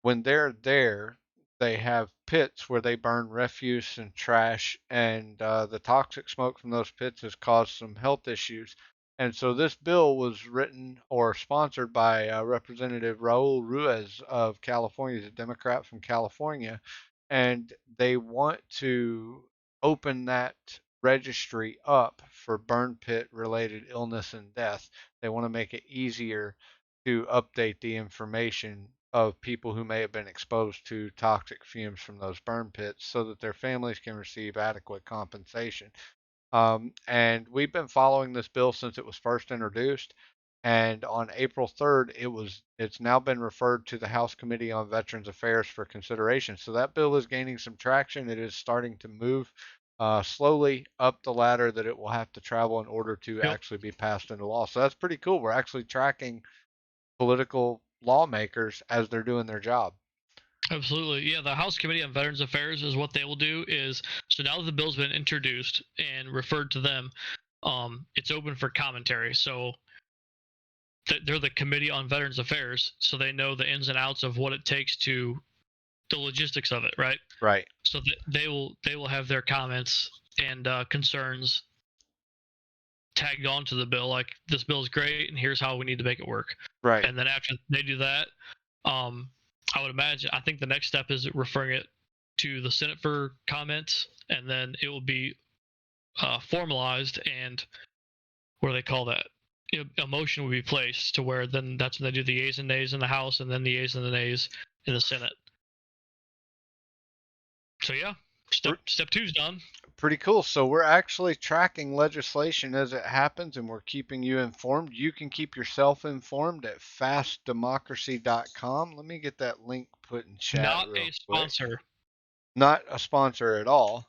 S2: when they're there, they have pits where they burn refuse and trash, and the toxic smoke from those pits has caused some health issues. And so this bill was written or sponsored by Representative Raul Ruiz of California, he's a Democrat from California, and they want to open that registry up for burn pit related illness and death. They want to make it easier to update the information of people who may have been exposed to toxic fumes from those burn pits so that their families can receive adequate compensation. And we've been following this bill since it was first introduced. And on April 3rd, it's now been referred to the House Committee on Veterans Affairs for consideration. So that bill is gaining some traction. It is starting to move slowly up the ladder that it will have to travel in order to
S5: Yep.
S2: actually be passed into law. So that's pretty cool. We're actually tracking political lawmakers as they're doing their job.
S5: Absolutely. Yeah, the House Committee on Veterans Affairs is what they will do is, so now that the bill's been introduced and referred to them, it's open for commentary. So they're the Committee on Veterans Affairs, so they know the ins and outs of what it takes to the logistics of it, right?
S2: Right.
S5: So they will have their comments and concerns tagged onto the bill, like this bill is great and here's how we need to make it work.
S2: Right.
S5: And then after they do that, I would imagine, I think the next step is referring it to the Senate for comments, and then it will be formalized, and what do they call that? A motion will be placed to where then that's when they do the yeas and nays in the House, and then the yeas and the nays in the Senate. So yeah, step two's done.
S2: Pretty cool. So we're actually tracking legislation as it happens, and we're keeping you informed. You can keep yourself informed at fastdemocracy.com. Let me get that link put in chat.
S5: Not
S2: real
S5: a sponsor.
S2: Quick. Not a sponsor at all.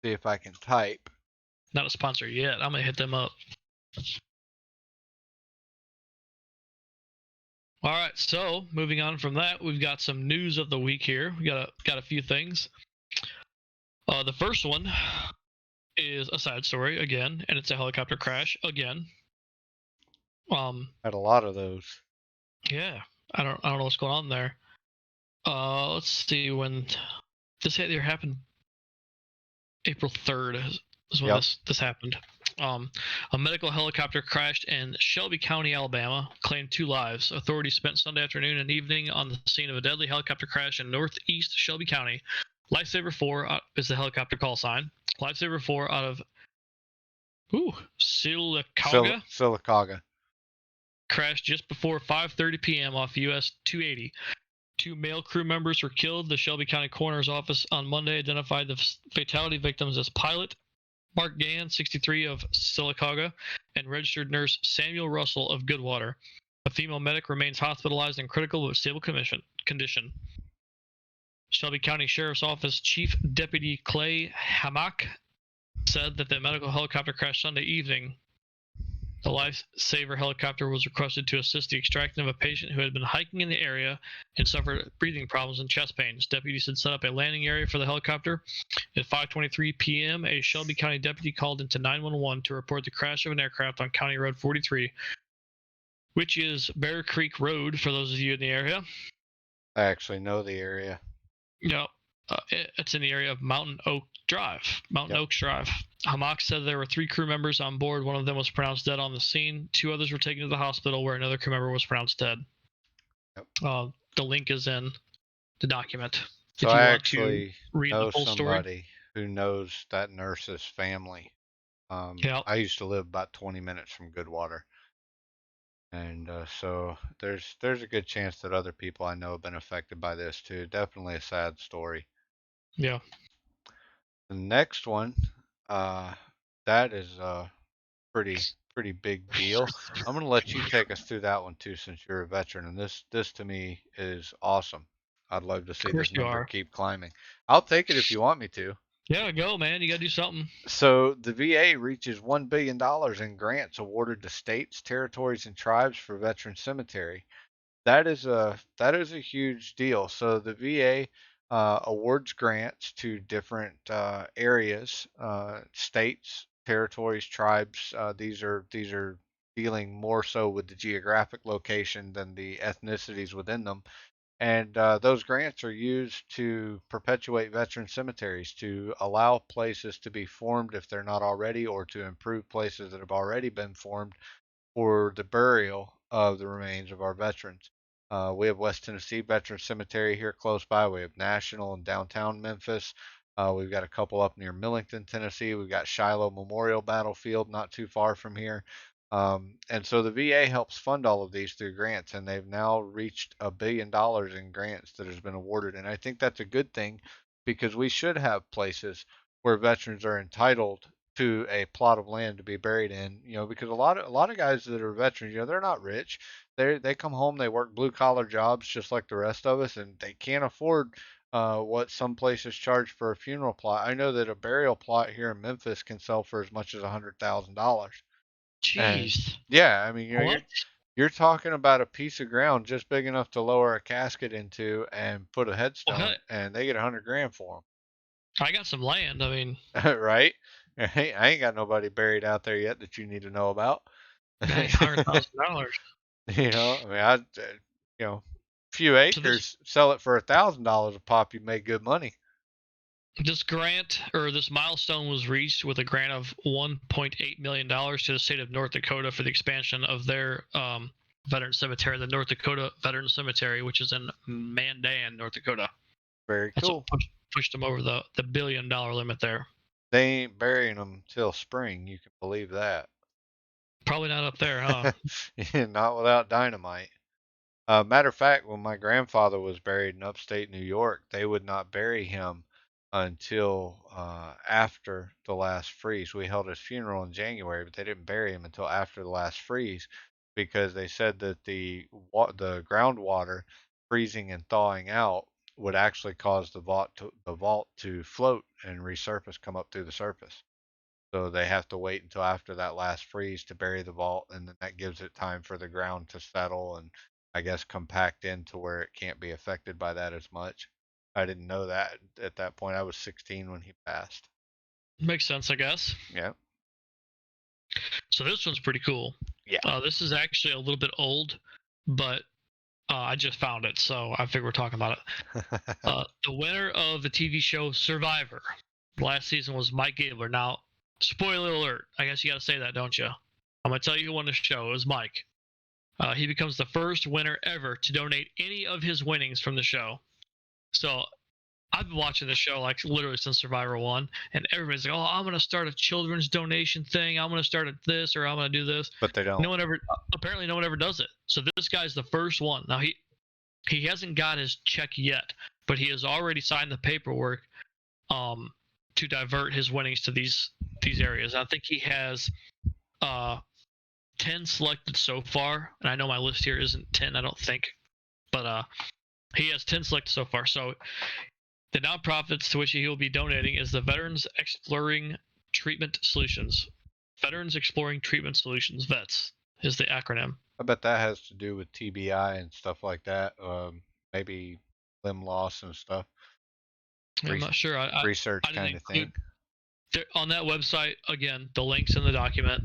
S2: See if I can type.
S5: Not a sponsor yet. I'm gonna hit them up. All right, so moving on from that, we've got some news of the week here. We got a few things. The first one is a sad story again, and it's a helicopter crash again.
S2: Had a lot of those.
S5: Yeah, I don't know what's going on there. Let's see when this either happened. April 3rd is when this happened. A medical helicopter crashed in Shelby County, Alabama, claimed 2 lives. Authorities spent Sunday afternoon and evening on the scene of a deadly helicopter crash in northeast Shelby County. Lifesaver 4 is the helicopter call sign. Lifesaver 4 out of
S2: Sylacauga.
S5: Crashed just before 5:30 p.m. off US 280. 2 male crew members were killed. The Shelby County Coroner's Office on Monday identified the fatality victims as pilot Mark Gann, 63, of Sylacauga, and registered nurse Samuel Russell of Goodwater. A female medic remains hospitalized in critical but stable condition. Shelby County Sheriff's Office Chief Deputy Clay Hammock said that the medical helicopter crashed Sunday evening. The lifesaver helicopter was requested to assist the extraction of a patient who had been hiking in the area and suffered breathing problems and chest pains. Deputies had set up a landing area for the helicopter. At 5:23 p.m., a Shelby County deputy called into 911 to report the crash of an aircraft on County Road 43, which is Bear Creek Road for those of you in the area.
S2: I actually know the area.
S5: Yep. It's in the area of Mountain Oaks Drive. Hammock said there were 3 crew members on board. One of them was pronounced dead on the scene. 2 others were taken to the hospital where another crew member was pronounced dead. Yep. The link is in the document.
S2: So I actually know somebody who knows that nurse's family. I used to live about 20 minutes from Goodwater. And so there's a good chance that other people I know have been affected by this too. Definitely a sad story.
S5: Yeah.
S2: The next one, that is a pretty big deal. I'm gonna let you take us through that one too, since you're a veteran, and this to me is awesome. I'd love to see this number keep climbing. I'll take it if you want me to.
S5: Yeah, go, man. You got to do something.
S2: So the VA reaches $1 billion in grants awarded to states, territories, and tribes for veteran cemetery. That is a huge deal. So the VA awards grants to different areas, states, territories, tribes. These are dealing more so with the geographic location than the ethnicities within them. And those grants are used to perpetuate veteran cemeteries, to allow places to be formed if they're not already, or to improve places that have already been formed for the burial of the remains of our veterans. We have West Tennessee Veteran Cemetery here close by. We have National in downtown Memphis. We've got a couple up near Millington, Tennessee. We've got Shiloh Memorial Battlefield not too far from here. And so the VA helps fund all of these through grants, and they've now reached $1 billion in grants that has been awarded. And I think that's a good thing, because we should have places where veterans are entitled to a plot of land to be buried in, because a lot of guys that are veterans, they're not rich. They come home, they work blue collar jobs just like the rest of us, and they can't afford what some places charge for a funeral plot. I know that a burial plot here in Memphis can sell for as much as $100,000.
S5: Jeez.
S2: Yeah, I mean, You're talking about a piece of ground just big enough to lower a casket into and put a
S5: Well,
S2: headstone,
S5: heck,
S2: and they get $100,000 for
S5: I got some land. I mean,
S2: them, right? I ain't got nobody buried out there yet that you need to know about.
S5: hey, $100,000.
S2: You know, I mean, you know, few
S5: So this
S2: acres, sell it for $1,000 a pop, you make good money.
S5: this grant or this milestone was reached with a grant of $1.8 million to the state of North Dakota for the expansion of their veteran cemetery, the North Dakota Veteran Cemetery, which is in Mandan, North Dakota.
S2: Very
S5: That's
S2: cool.
S5: what pushed them over the $1 billion limit there.
S2: They ain't burying them till spring. You can believe that.
S5: Probably not up there, huh?
S2: Not without dynamite. Matter of fact, when my grandfather was buried in upstate New York, they would not bury him until after the last freeze. We held his funeral in January, but they didn't bury him until after the last freeze because they said that the groundwater freezing and thawing out would actually cause the vault to float and resurface, come up through the surface. So they have to wait until after that last freeze to bury the vault, and then that gives it time for the ground to settle and I guess compact in to where it can't be affected by that as much. I didn't know that at that point. I was 16 when he passed.
S5: Makes sense, I guess.
S2: Yeah.
S5: So this one's pretty cool.
S2: Yeah.
S5: This is actually a little bit old, but I just found it, so I figure we're talking about it. The winner of the TV show Survivor last season was Mike Gabler. Now, spoiler alert. I guess you got to say that, don't you? I'm going to tell you who won the show. It was Mike. He becomes the first winner ever to donate any of his winnings from the show. So I've been watching the show like literally since Survivor 1, and everybody's like, "Oh, I'm gonna start a children's donation thing. I'm gonna start this, or I'm gonna do this."
S2: But they don't.
S5: No one ever. Apparently, no one ever does it. So this guy's the first one. Now he hasn't got his check yet, but he has already signed the paperwork to divert his winnings to these areas. I think he has 10 selected so far, and I know my list here isn't 10, I don't think, but he has 10 selected so far. So the nonprofits to which he will be donating is the Veterans Exploring Treatment Solutions. Veterans Exploring Treatment Solutions, VETS, is the acronym.
S2: I bet that has to do with TBI and stuff like that. Maybe limb loss and stuff.
S5: I'm not sure.
S2: Research
S5: I didn't
S2: kind of thing.
S5: On that website, again, the links in the document,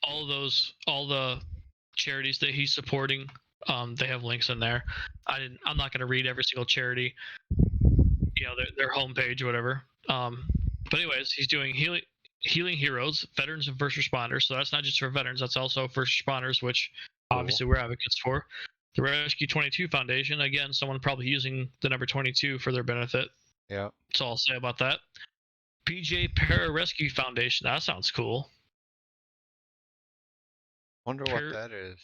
S5: all the charities that he's supporting, they have links in there. I'm not going to read every single charity, their homepage or whatever. But anyways, he's doing Healing Heroes, veterans and first responders. So that's not just for veterans, that's also first responders, which obviously we're advocates for. The Rescue 22 Foundation, again, someone probably using the number 22 for their benefit.
S2: Yeah.
S5: That's all I'll say about that. PJ Pararescue Foundation, that sounds cool.
S2: Wonder what that is.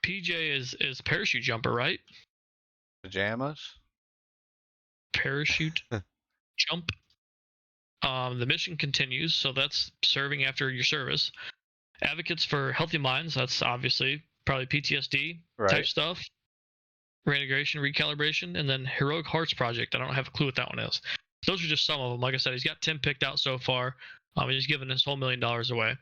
S5: PJ is parachute jumper, right?
S2: Pajamas?
S5: Parachute jump. The mission continues, so that's serving after your service. Advocates for Healthy Minds, that's obviously probably PTSD type stuff. Reintegration, recalibration, and then Heroic Hearts Project. I don't have a clue what that one is. Those are just some of them. Like I said, he's got 10 picked out so far. He's given his whole $1 million away.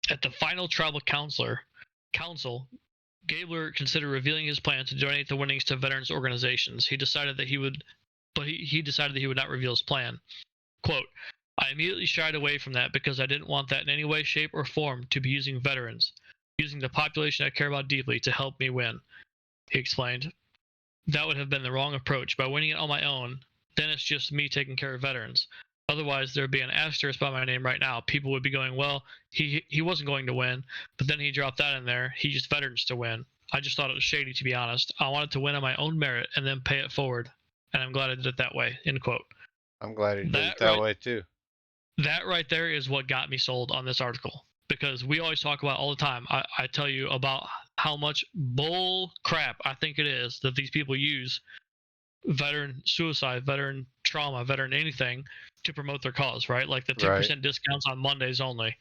S5: At the final tribal council, Gabler considered revealing his plan to donate the winnings to veterans organizations. He decided that he would not reveal his plan. Quote, I immediately shied away from that because I didn't want that in any way, shape, or form to be using veterans, using the population I care about deeply to help me win, he explained. That would have been the wrong approach. By winning it on my own, then it's just me taking care of veterans. Otherwise, there would be an asterisk by my name right now. People would be going, well, he wasn't going to win, but then he dropped that in there. He used veterans to win. I just thought it was shady, to be honest. I wanted to win on my own merit and then pay it forward. And I'm glad I did it that way, end quote.
S2: I'm glad he did it that way, too.
S5: That right there is what got me sold on this article. Because we always talk about all the time. I tell you about how much bull crap I think it is that these people use veteran suicide, veteran trauma, veteran anything to promote their cause, right? Like the 10% discounts on Mondays only.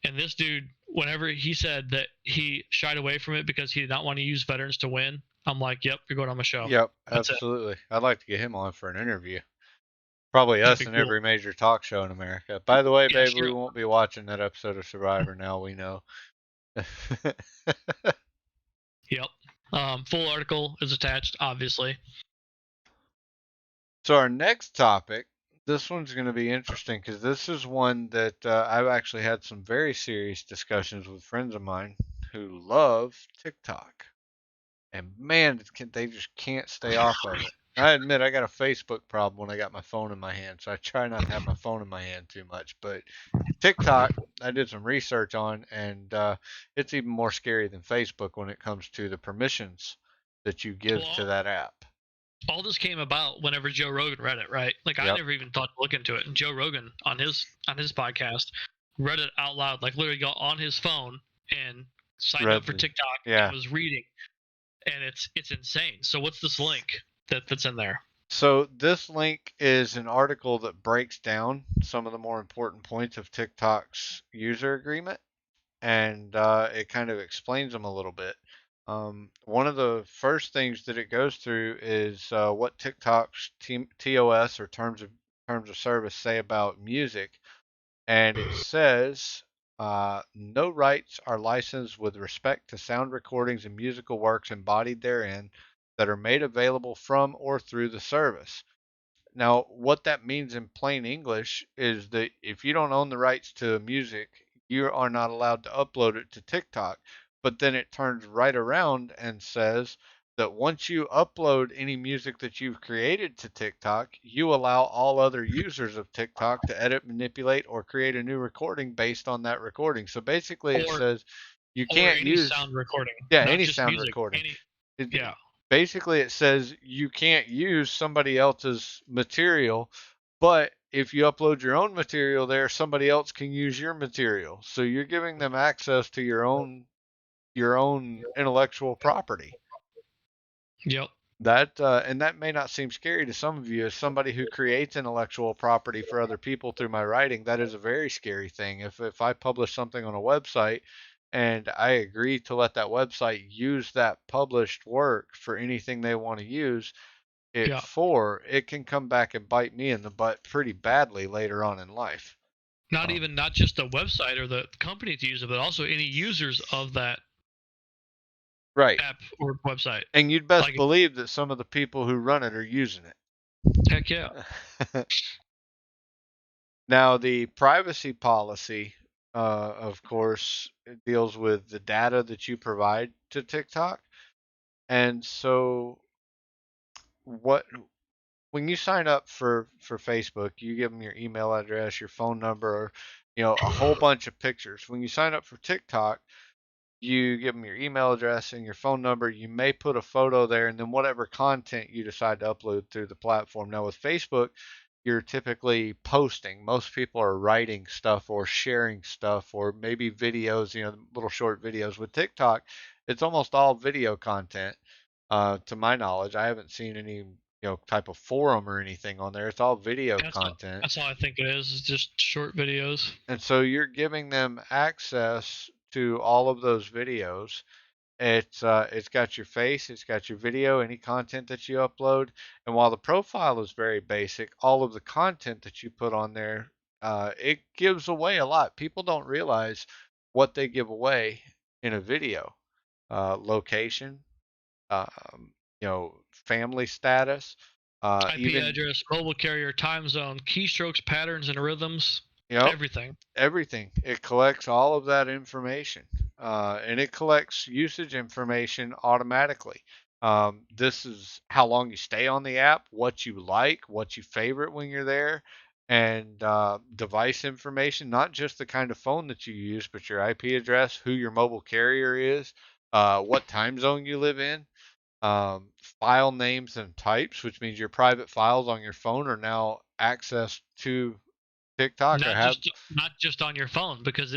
S5: And this dude, whenever he said that he shied away from it because he did not want to use veterans to win, I'm like, yep, you're going on my show.
S2: Yep, absolutely. I'd like to get him on for an interview. Probably us and every major talk show in America. By the way, babe, we won't be watching that episode of Survivor now, we know.
S5: Yep. Full article is attached, obviously.
S2: So our next topic, this one's going to be interesting because this is one that I've actually had some very serious discussions with friends of mine who love TikTok. And man, they just can't stay off of it. I admit I got a Facebook problem when I got my phone in my hand, so I try not to have my phone in my hand too much. But TikTok, I did some research on, and it's even more scary than Facebook when it comes to the permissions that you give to that app.
S5: All this came about whenever Joe Rogan read it, right? Like I never even thought to look into it. And Joe Rogan on his podcast read it out loud, like literally got on his phone and signed up for TikTok and was reading. And it's insane. So what's this link that's in there?
S2: So this link is an article that breaks down some of the more important points of TikTok's user agreement, and it kind of explains them a little bit. One of the first things that it goes through is what TikTok's TOS or terms of service say about music, and it says no rights are licensed with respect to sound recordings and musical works embodied therein that are made available from or through the service. Now, what that means in plain English is that if you don't own the rights to music, you are not allowed to upload it to TikTok. But then it turns right around and says that once you upload any music that you've created to TikTok, you allow all other users of TikTok to edit, manipulate, or create a new recording based on that recording. So basically, it says you can't
S5: any
S2: use
S5: sound recording,
S2: any
S5: just
S2: sound
S5: music,
S2: recording.
S5: Yeah.
S2: Basically, it says you can't use somebody else's material, but if you upload your own material there, somebody else can use your material. So you're giving them access to your own intellectual property.
S5: Yep.
S2: That and that may not seem scary to some of you as somebody who creates intellectual property for other people through my writing. That is a very scary thing. If I publish something on a website and I agree to let that website use that published work for anything they want to use it for, it can come back and bite me in the butt pretty badly later on in life.
S5: Not just the website or the company to use it, but also any users of that app or website.
S2: And you'd best believe that some of the people who run it are using it.
S5: Heck yeah.
S2: Now, the privacy policy, of course, it deals with the data that you provide to TikTok. And so, when you sign up for Facebook, you give them your email address, your phone number, a whole bunch of pictures. When you sign up for TikTok, you give them your email address and your phone number. You may put a photo there, and then whatever content you decide to upload through the platform. Now, with Facebook, you're typically posting. Most people are writing stuff or sharing stuff or maybe videos, little short videos. With TikTok, it's almost all video content. To my knowledge, I haven't seen any, type of forum or anything on there. It's all video content.
S5: That's all I think it is. It's just short videos.
S2: And so you're giving them access to all of those videos. It's got your face, it's got your video, any content that you upload, and while the profile is very basic, all of the content that you put on there, it gives away a lot. People don't realize what they give away in a video. Location, family status,
S5: IP address, mobile carrier, time zone, keystrokes, patterns, and rhythms. Everything.
S2: Everything. It collects all of that information, and it collects usage information automatically. This is how long you stay on the app, what you like, what you favorite when you're there, and device information, not just the kind of phone that you use, but your IP address, who your mobile carrier is, what time zone you live in, file names and types, which means your private files on your phone are now accessed to TikTok
S5: not just on your phone, because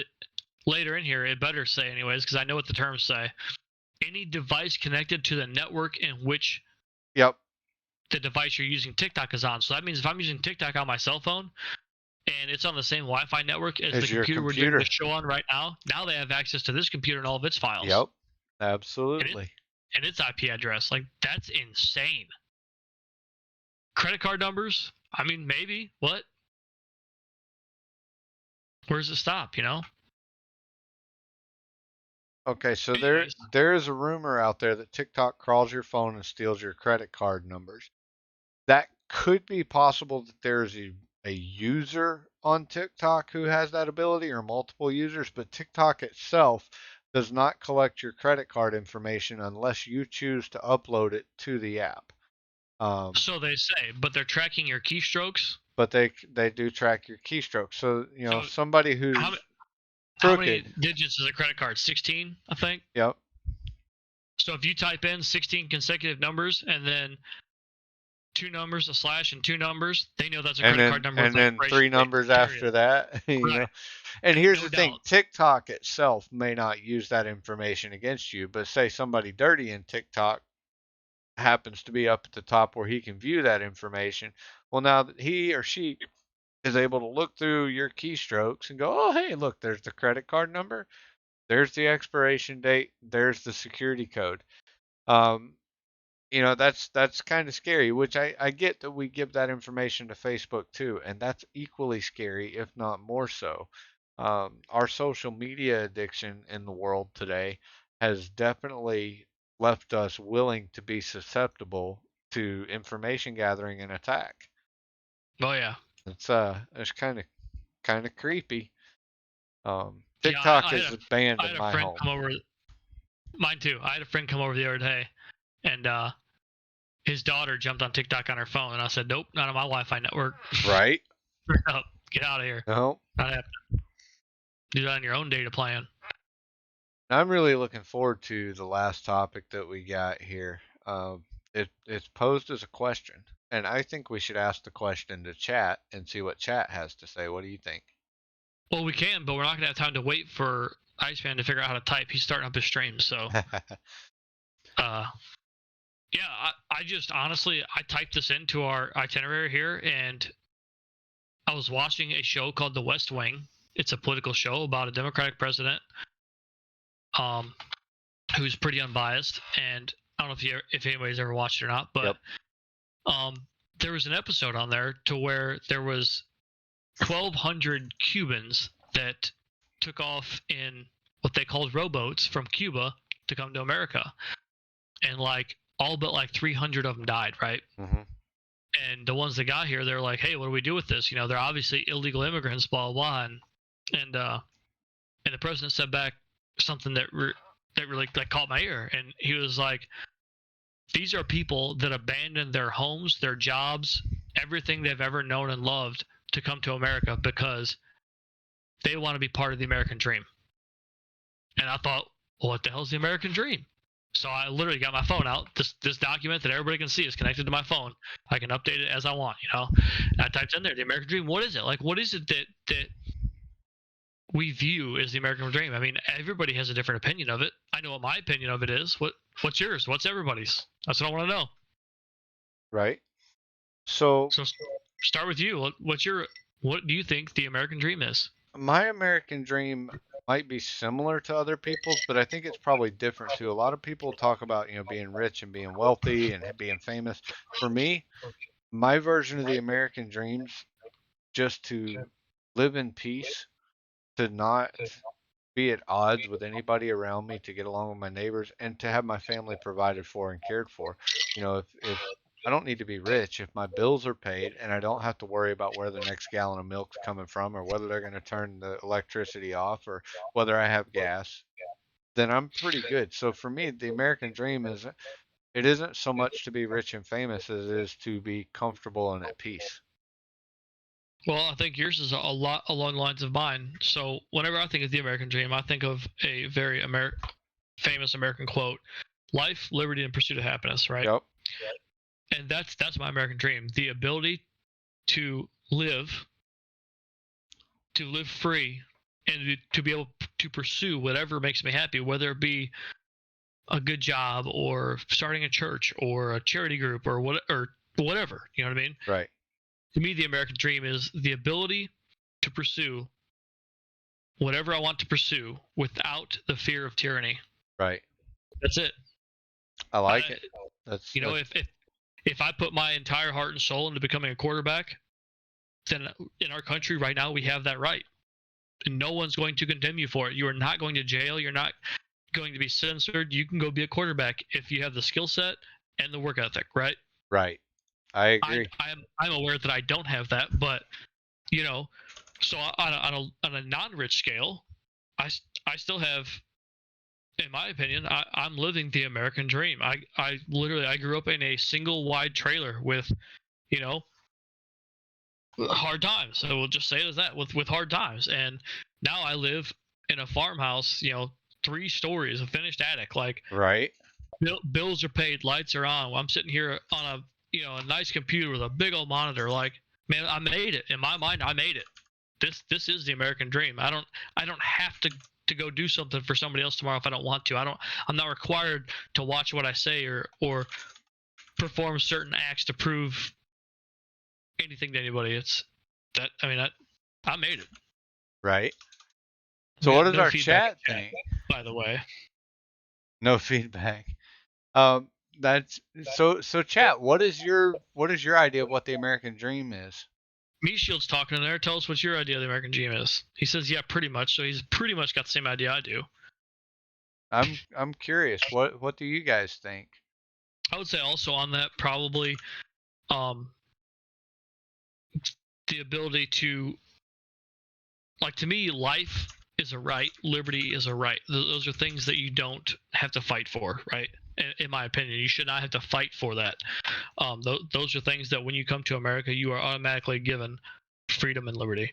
S5: later in here it better say anyways, because I know what the terms say. Any device connected to the network in which the device you're using TikTok is on. So that means if I'm using TikTok on my cell phone and it's on the same Wi-Fi network as the computer we're doing the show on right now they have access to this computer and all of its files.
S2: Yep, absolutely.
S5: And its IP address. Like, that's insane. Credit card numbers? I mean, maybe. What? Where does it stop,
S2: Okay, so
S5: Anyways,
S2: there is a rumor out there that TikTok crawls your phone and steals your credit card numbers. That could be possible that there's a user on TikTok who has that ability or multiple users, but TikTok itself does not collect your credit card information unless you choose to upload it to the app.
S5: so they say, but they're tracking your keystrokes.
S2: But they do track your keystrokes. So,
S5: So
S2: somebody who's
S5: how many
S2: crooked.
S5: digits is a credit card? 16, I think.
S2: Yep.
S5: So if you type in 16 consecutive numbers and then 2 numbers, a slash, and 2 numbers, they know that's a credit card number.
S2: And then 3 numbers after that,
S5: Right.
S2: And here's
S5: No
S2: the thing,
S5: doubt.
S2: TikTok itself may not use that information against you, but say somebody dirty in TikTok happens to be up at the top where he can view that information. Well, now that he or she is able to look through your keystrokes and go, oh, hey, look, there's the credit card number, there's the expiration date, there's the security code. That's kind of scary, which I get that we give that information to Facebook too, and that's equally scary, if not more so. Our social media addiction in the world today has definitely left us willing to be susceptible to information gathering and attack.
S5: Oh yeah.
S2: It's kind of creepy.
S5: Yeah,
S2: TikTok
S5: I
S2: is
S5: had a,
S2: banned
S5: I
S2: in
S5: had a
S2: my
S5: friend
S2: home.
S5: come over. Mine too. I had a friend come over the other day, and his daughter jumped on TikTok on her phone, and I said, "Nope, not on my Wi-Fi network."
S2: Right?
S5: No, get out of here.
S2: No.
S5: Not happening. Do that on your own data plan.
S2: I'm really looking forward to the last topic that we got here. It's posed as a question, and I think we should ask the question to chat and see what chat has to say. What do you think?
S5: Well, we can, but we're not gonna have time to wait for Iceman to figure out how to type. He's starting up his stream, so. Yeah, I just honestly, I typed this into our itinerary here, and I was watching a show called The West Wing. It's a political show about a Democratic president, who's pretty unbiased. And I don't know if anybody's ever watched it or not, but there was an episode on there to where there was 1,200 Cubans that took off in what they called rowboats from Cuba to come to America, and all but 300 of them died, right?
S2: Mm-hmm.
S5: And the ones that got here, they're like, hey, what do we do with this? They're obviously illegal immigrants, blah, blah, blah. And the president said back something that really caught my ear. And he was like, these are people that abandoned their homes, their jobs, everything they've ever known and loved to come to America because they want to be part of the American dream. And I thought, well, what the hell's the American dream? So I literally got my phone out. This document that everybody can see is connected to my phone. I can update it as I want, And I typed in there, the American dream. What is it? What is it that we view as the American dream? I mean, everybody has a different opinion of it. I know what my opinion of it is. What's yours? What's everybody's? That's what I want to know.
S2: Right. So
S5: start with you. What do you think the American dream is?
S2: My American dream might be similar to other people's, but I think it's probably different too. A lot of people talk about, being rich and being wealthy and being famous. For me, my version of the American dream's just to live in peace, to not be at odds with anybody around me, to get along with my neighbors, and to have my family provided for and cared for. If I don't need to be rich, if my bills are paid and I don't have to worry about where the next gallon of milk's coming from or whether they're going to turn the electricity off or whether I have gas, then I'm pretty good. So for me, the American dream it isn't so much to be rich and famous as it is to be comfortable and at peace.
S5: Well, I think yours is a lot along the lines of mine. So whenever I think of the American dream, I think of a very famous American quote: "Life, liberty, and pursuit of happiness." Right.
S2: Yep.
S5: And that's my American dream: the ability to live free and to be able to pursue whatever makes me happy, whether it be a good job or starting a church or a charity group or whatever. You know what I mean?
S2: Right.
S5: To me, the American dream is the ability to pursue whatever I want to pursue without the fear of tyranny.
S2: Right.
S5: That's it.
S2: I like it. That's
S5: if I put my entire heart and soul into becoming a quarterback, then in our country right now we have that right. And no one's going to condemn you for it. You are not going to jail. You're not going to be censored. You can go be a quarterback if you have the skill set and the work ethic, right?
S2: Right. I agree.
S5: I'm aware that I don't have that, but you know, so on a non-rich scale, I still have, in my opinion, I'm living the American dream. I literally I grew up in a single wide trailer with, you know, hard times. So we'll just say it as that, with hard times. And now I live in a farmhouse, 3 stories, a finished attic. Like,
S2: Right.
S5: bills are paid, lights are on. I'm sitting here on a nice computer with a big old monitor. Like, man, I made it. In my mind, I made it. This is the American dream. I don't have to go do something for somebody else tomorrow if I don't want to. I'm not required to watch what I say or perform certain acts to prove anything to anybody. It's that I mean I made it.
S2: Right.
S5: We
S2: So what
S5: got
S2: does
S5: no
S2: our
S5: feedback in
S2: chat
S5: chat,
S2: think?
S5: by the way.
S2: No feedback. Um, that's so chat, what is your idea of what the American dream is?
S5: Meat Shield's talking in there. Tell us what your idea of the American dream is. He says, yeah, pretty much. So he's pretty much got the same idea I do.
S2: I'm curious. What do you guys think?
S5: I would say also on that probably um the ability to, like, to me, life is a right, liberty is a right. Those are things that you don't have to fight for, right? In my opinion, you should not have to fight for that. Those are things that when you come to America, you are automatically given freedom and liberty.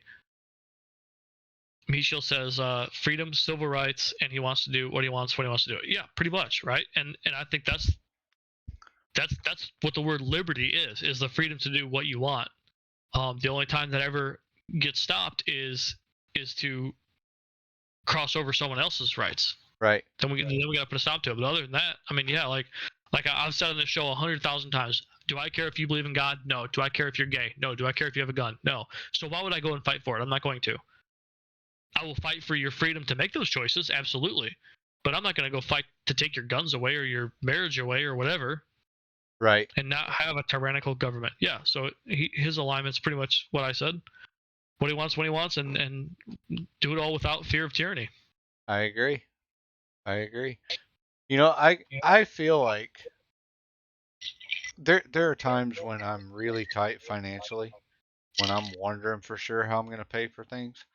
S5: Michel says freedom, civil rights, and he wants to do what he wants when he wants to do it. Yeah, pretty much, right? And I think that's what the word liberty is the freedom to do what you want. The only time that ever gets stopped is to cross over someone else's rights.
S2: Right.
S5: Then we got to put a stop to it. But other than that, I mean, yeah, like I've said on this show 100,000 times. Do I care if you believe in God? No. Do I care if you're gay? No. Do I care if you have a gun? No. So why would I go and fight for it? I'm not going to. I will fight for your freedom to make those choices, absolutely. But I'm not going to go fight to take your guns away or your marriage away or whatever.
S2: Right.
S5: And not have a tyrannical government. Yeah. So his alignment's pretty much what I said. What he wants when he wants, and do it all without fear of tyranny.
S2: I agree. I feel like there are times when I'm really tight financially, when I'm wondering for sure how I'm going to pay for things.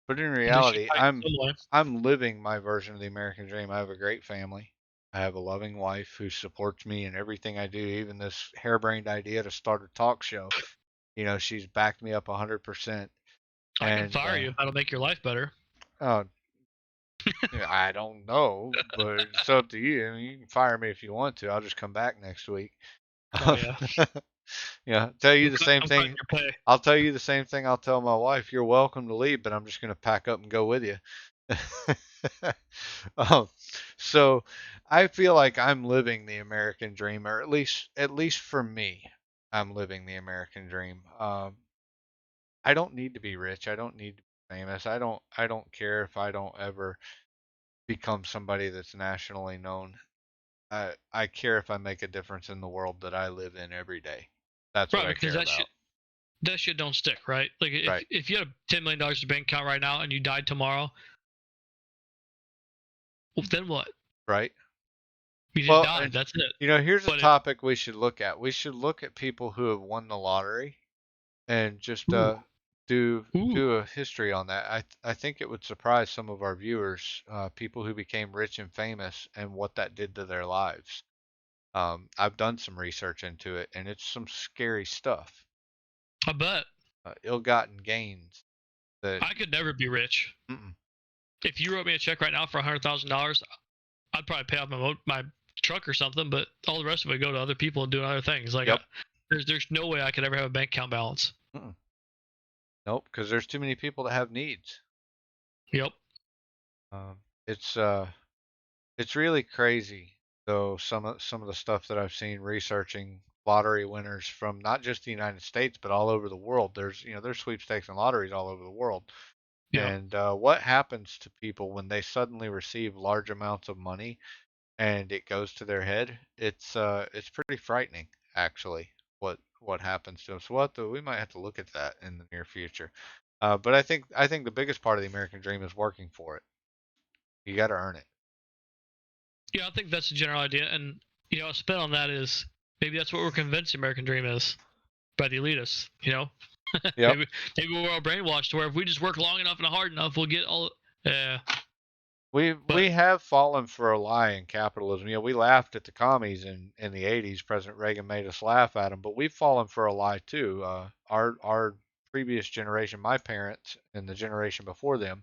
S2: But in reality, I'm living my version of the American dream. I have a great family. I have a loving wife who supports me in everything I do, even this harebrained idea to start a talk show. She's backed me up 100%.
S5: I can fire you if that'll make your life better.
S2: Oh, I don't know, but it's up to you. I mean, you can fire me if you want to. I'll just come back next week.
S5: Oh yeah.
S2: Yeah, tell you the same thing. I'll tell you the same thing I'll tell my wife. You're welcome to leave, but I'm just going to pack up and go with you. So I feel like I'm living the American dream, or at least for me, I'm living the American dream. I don't need to be rich. I don't need to be famous. I don't care if I don't ever become somebody that's nationally known. I care if I make a difference in the world that I live in every day. That's what I care about.
S5: That shit don't stick, right? Like if you had $10 million in your bank account right now and you died tomorrow, well, then what?
S2: Right.
S5: You just died. That's it.
S2: Here's a topic we should look at. We should look at people who have won the lottery and just do a history on that. I think it would surprise some of our viewers, people who became rich and famous and what that did to their lives. I've done some research into it, and it's some scary stuff.
S5: I bet.
S2: Ill-gotten gains.
S5: I could never be rich. If you wrote me a check right now for $100,000, I'd probably pay off my truck or something, but all the rest of it would go to other people and do other things. Like, there's no way I could ever have a bank account balance.
S2: Nope, because there's too many people that have needs.
S5: Yep.
S2: It's really crazy though, some of the stuff that I've seen researching lottery winners from not just the United States but all over the world. There's sweepstakes and lotteries all over the world. Yeah. And what happens to people when they suddenly receive large amounts of money and it goes to their head? It's pretty frightening, actually, what happens to them. So we might have to look at that in the near future. But I think the biggest part of the American dream is working for it. You got to earn it.
S5: Yeah, I think that's the general idea, and a spin on that is maybe that's what we're convinced the American dream is by the elitists.
S2: Yep.
S5: maybe we're all brainwashed to where if we just work long enough and hard enough, we'll get all. Yeah.
S2: We have fallen for a lie in capitalism. We laughed at the commies in the 80s. President Reagan made us laugh at them, but we've fallen for a lie too. Our previous generation, my parents and the generation before them,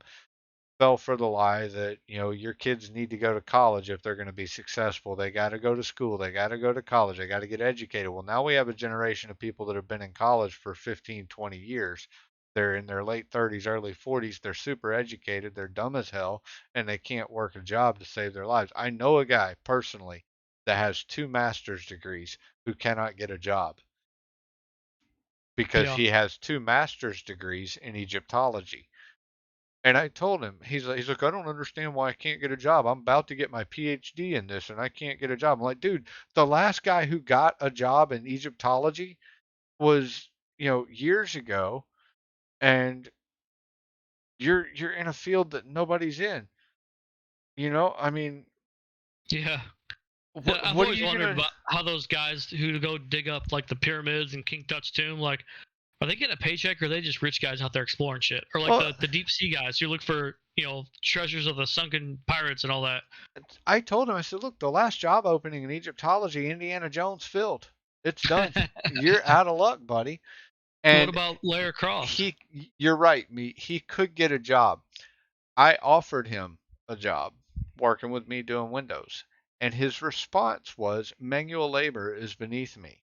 S2: fell for the lie that your kids need to go to college if they're going to be successful. They got to go to school. They got to go to college. They got to get educated. Well, now we have a generation of people that have been in college for 15, 20 years. They're in their late 30s, early 40s. They're super educated. They're dumb as hell, and they can't work a job to save their lives. I know a guy personally that has 2 master's degrees who cannot get a job because
S5: Yeah.
S2: he has 2 master's degrees in Egyptology. And I told him, he's like, I don't understand why I can't get a job. I'm about to get my PhD in this and I can't get a job. I'm like, dude, the last guy who got a job in Egyptology was, years ago, and you're in a field that nobody's in. I mean,
S5: Yeah. I've
S2: what are
S5: always
S2: you
S5: wondered
S2: gonna?
S5: about how those guys who go dig up like the pyramids and King Tut's tomb, like, are they getting a paycheck or are they just rich guys out there exploring shit? Or like
S2: Well,
S5: the deep sea guys who look for, treasures of the sunken pirates and all that.
S2: I told him, I said, look, the last job opening in Egyptology, Indiana Jones filled. It's done. You're out of luck, buddy.
S5: What
S2: And
S5: about Lara Croft?
S2: you're right, he could get a job. I offered him a job working with me doing windows, and his response was, manual labor is beneath me.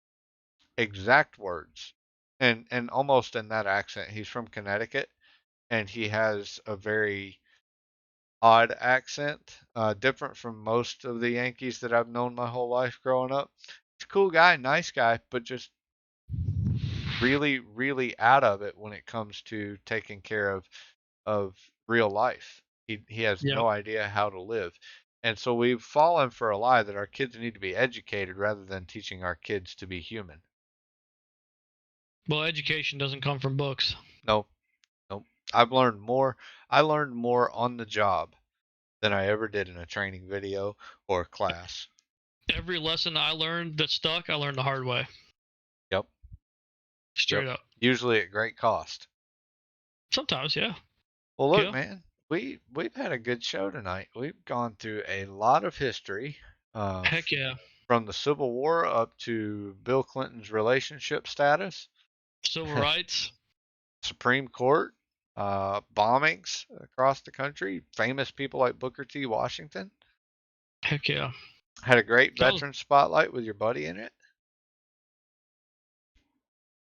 S2: Exact words. And almost in that accent. He's from Connecticut, and he has a very odd accent, different from most of the Yankees that I've known my whole life growing up. He's a cool guy, nice guy, but just really, really out of it when it comes to taking care of real life. He has
S5: Yeah.
S2: no idea how to live. And so we've fallen for a lie that our kids need to be educated rather than teaching our kids to be human.
S5: Well, education doesn't come from books.
S2: Nope, nope. I learned more on the job than I ever did in a training video or class.
S5: Every lesson I learned that stuck, I learned the hard way.
S2: Yep.
S5: Straight up.
S2: Usually at great cost.
S5: Sometimes, yeah.
S2: Well, look,
S5: Yeah.
S2: man, we've had a good show tonight. We've gone through a lot of history.
S5: Heck yeah.
S2: From the Civil War up to Bill Clinton's relationship status,
S5: Civil rights,
S2: Supreme Court, bombings across the country, famous people like Booker T. Washington.
S5: heck yeah.
S2: Had a great
S5: That was-
S2: veteran spotlight with your buddy in it.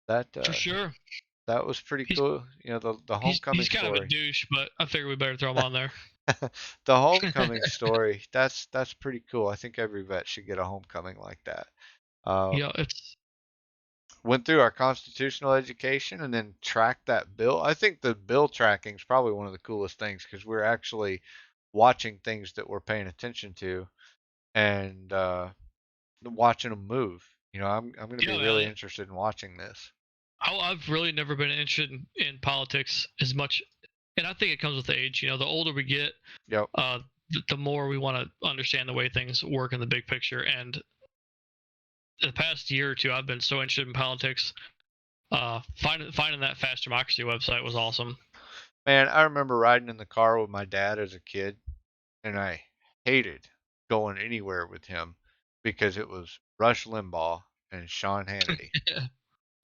S2: That
S5: For sure.
S2: that was pretty cool. The homecoming
S5: He's kind
S2: story.
S5: of a douche, but I figure we better throw him on there.
S2: The homecoming story. That's pretty cool. I think every vet should get a homecoming like that.
S5: Yeah, it's
S2: Went through our constitutional education and then tracked that bill. I think the bill tracking is probably one of the coolest things because we're actually watching things that we're paying attention to and watching them move. I'm going to be really interested in watching this.
S5: I've really never been interested in politics as much, and I think it comes with age. The older we get,
S2: Yep.
S5: The more we want to understand the way things work in the big picture. And the past year or two, I've been so interested in politics. Finding that Fast Democracy website was awesome.
S2: Man, I remember riding in the car with my dad as a kid, and I hated going anywhere with him because it was Rush Limbaugh and Sean Hannity.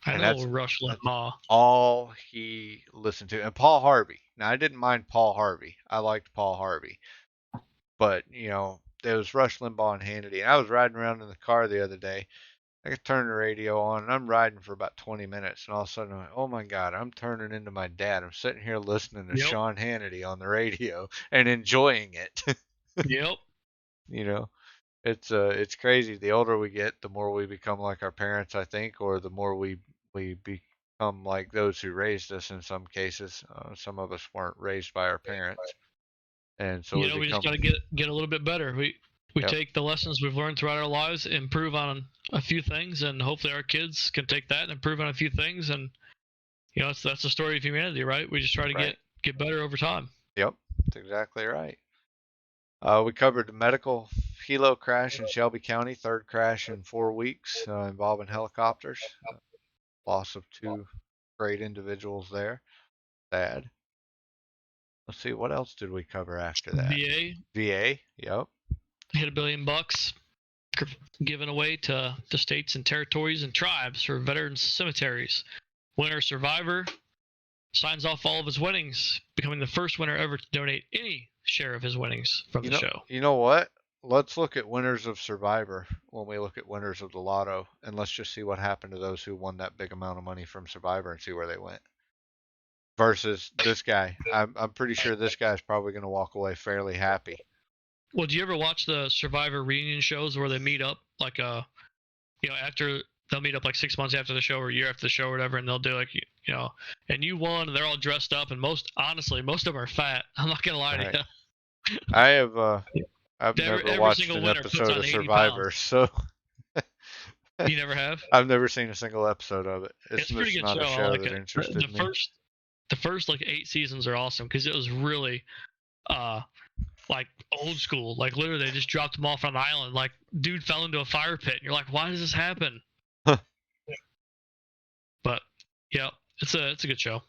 S5: I know Rush Limbaugh.
S2: All he listened to. And Paul Harvey. Now, I didn't mind Paul Harvey. I liked Paul Harvey. But, there was Rush Limbaugh and Hannity. And I was riding around in the car the other day. I could turn the radio on, and I'm riding for about 20 minutes. And all of a sudden, I'm like, oh, my God, I'm turning into my dad. I'm sitting here listening to Sean Hannity on the radio and enjoying it.
S5: Yep.
S2: It's crazy. The older we get, the more we become like our parents, I think, or the more we become like those who raised us in some cases. Some of us weren't raised by our parents. And so
S5: we just got to get a little bit better. We take the lessons we've learned throughout our lives, improve on a few things, and hopefully our kids can take that and improve on a few things. And that's the story of humanity, right? We just try to get better over time.
S2: Yep, that's exactly right. We covered the medical helo crash in Shelby County, third crash in 4 weeks involving helicopters. Loss of 2 great individuals there. Sad. Let's see, what else did we cover after that?
S5: VA.
S2: VA, yep.
S5: Hit $1 billion given away to states and territories and tribes for veterans cemeteries. Winner survivor signs off all of his winnings, becoming the first winner ever to donate any share of his winnings from the show.
S2: You know what? Let's look at winners of Survivor when we look at winners of the lotto, and let's just see what happened to those who won that big amount of money from Survivor and see where they went. Versus this guy. I'm pretty sure this guy's probably going to walk away fairly happy.
S5: Well, do you ever watch the Survivor reunion shows where they meet up like after they'll meet up like 6 months after the show or a year after the show or whatever, and they'll do like and you won, and they're all dressed up, and most of them are fat. I'm not gonna lie to you.
S2: I have I've never watched an episode of Survivor, so
S5: you never have?
S2: I've never seen a single episode of it. It's
S5: a pretty good
S2: not
S5: show.
S2: a show
S5: like
S2: that interested me.
S5: The first like 8 seasons are awesome because it was really like old school. Like literally they just dropped them off on an island. Like dude fell into a fire pit and you're like, why does this happen? But yeah, it's a good show.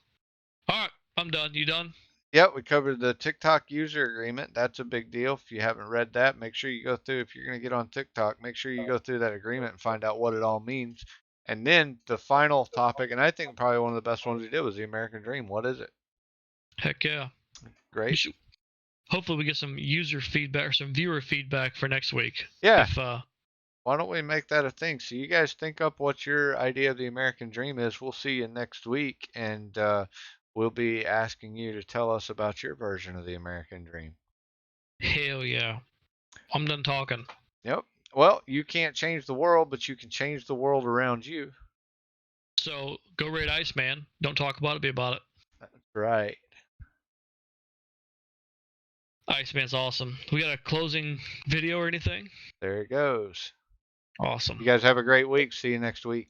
S5: All right, I'm done. You done?
S2: Yep, we covered the TikTok user agreement. That's a big deal. If you haven't read that, make sure you go through. If you're going to get on TikTok, make sure you go through that agreement and find out what it all means. And then the final topic, and I think probably one of the best ones we did, was the American Dream. What is it?
S5: Heck yeah.
S2: Great.
S5: Hopefully we get some user feedback or some viewer feedback for next week.
S2: Yeah. Why don't we make that a thing? So you guys think up what your idea of the American Dream is. We'll see you next week, and we'll be asking you to tell us about your version of the American Dream.
S5: Hell yeah. I'm done talking.
S2: Yep. Well, you can't change the world, but you can change the world around you.
S5: So go raid Iceman. Don't talk about it, be about it.
S2: That's right.
S5: Iceman's awesome. We got a closing video or anything?
S2: There it goes.
S5: Awesome.
S2: You guys have a great week. See you next week.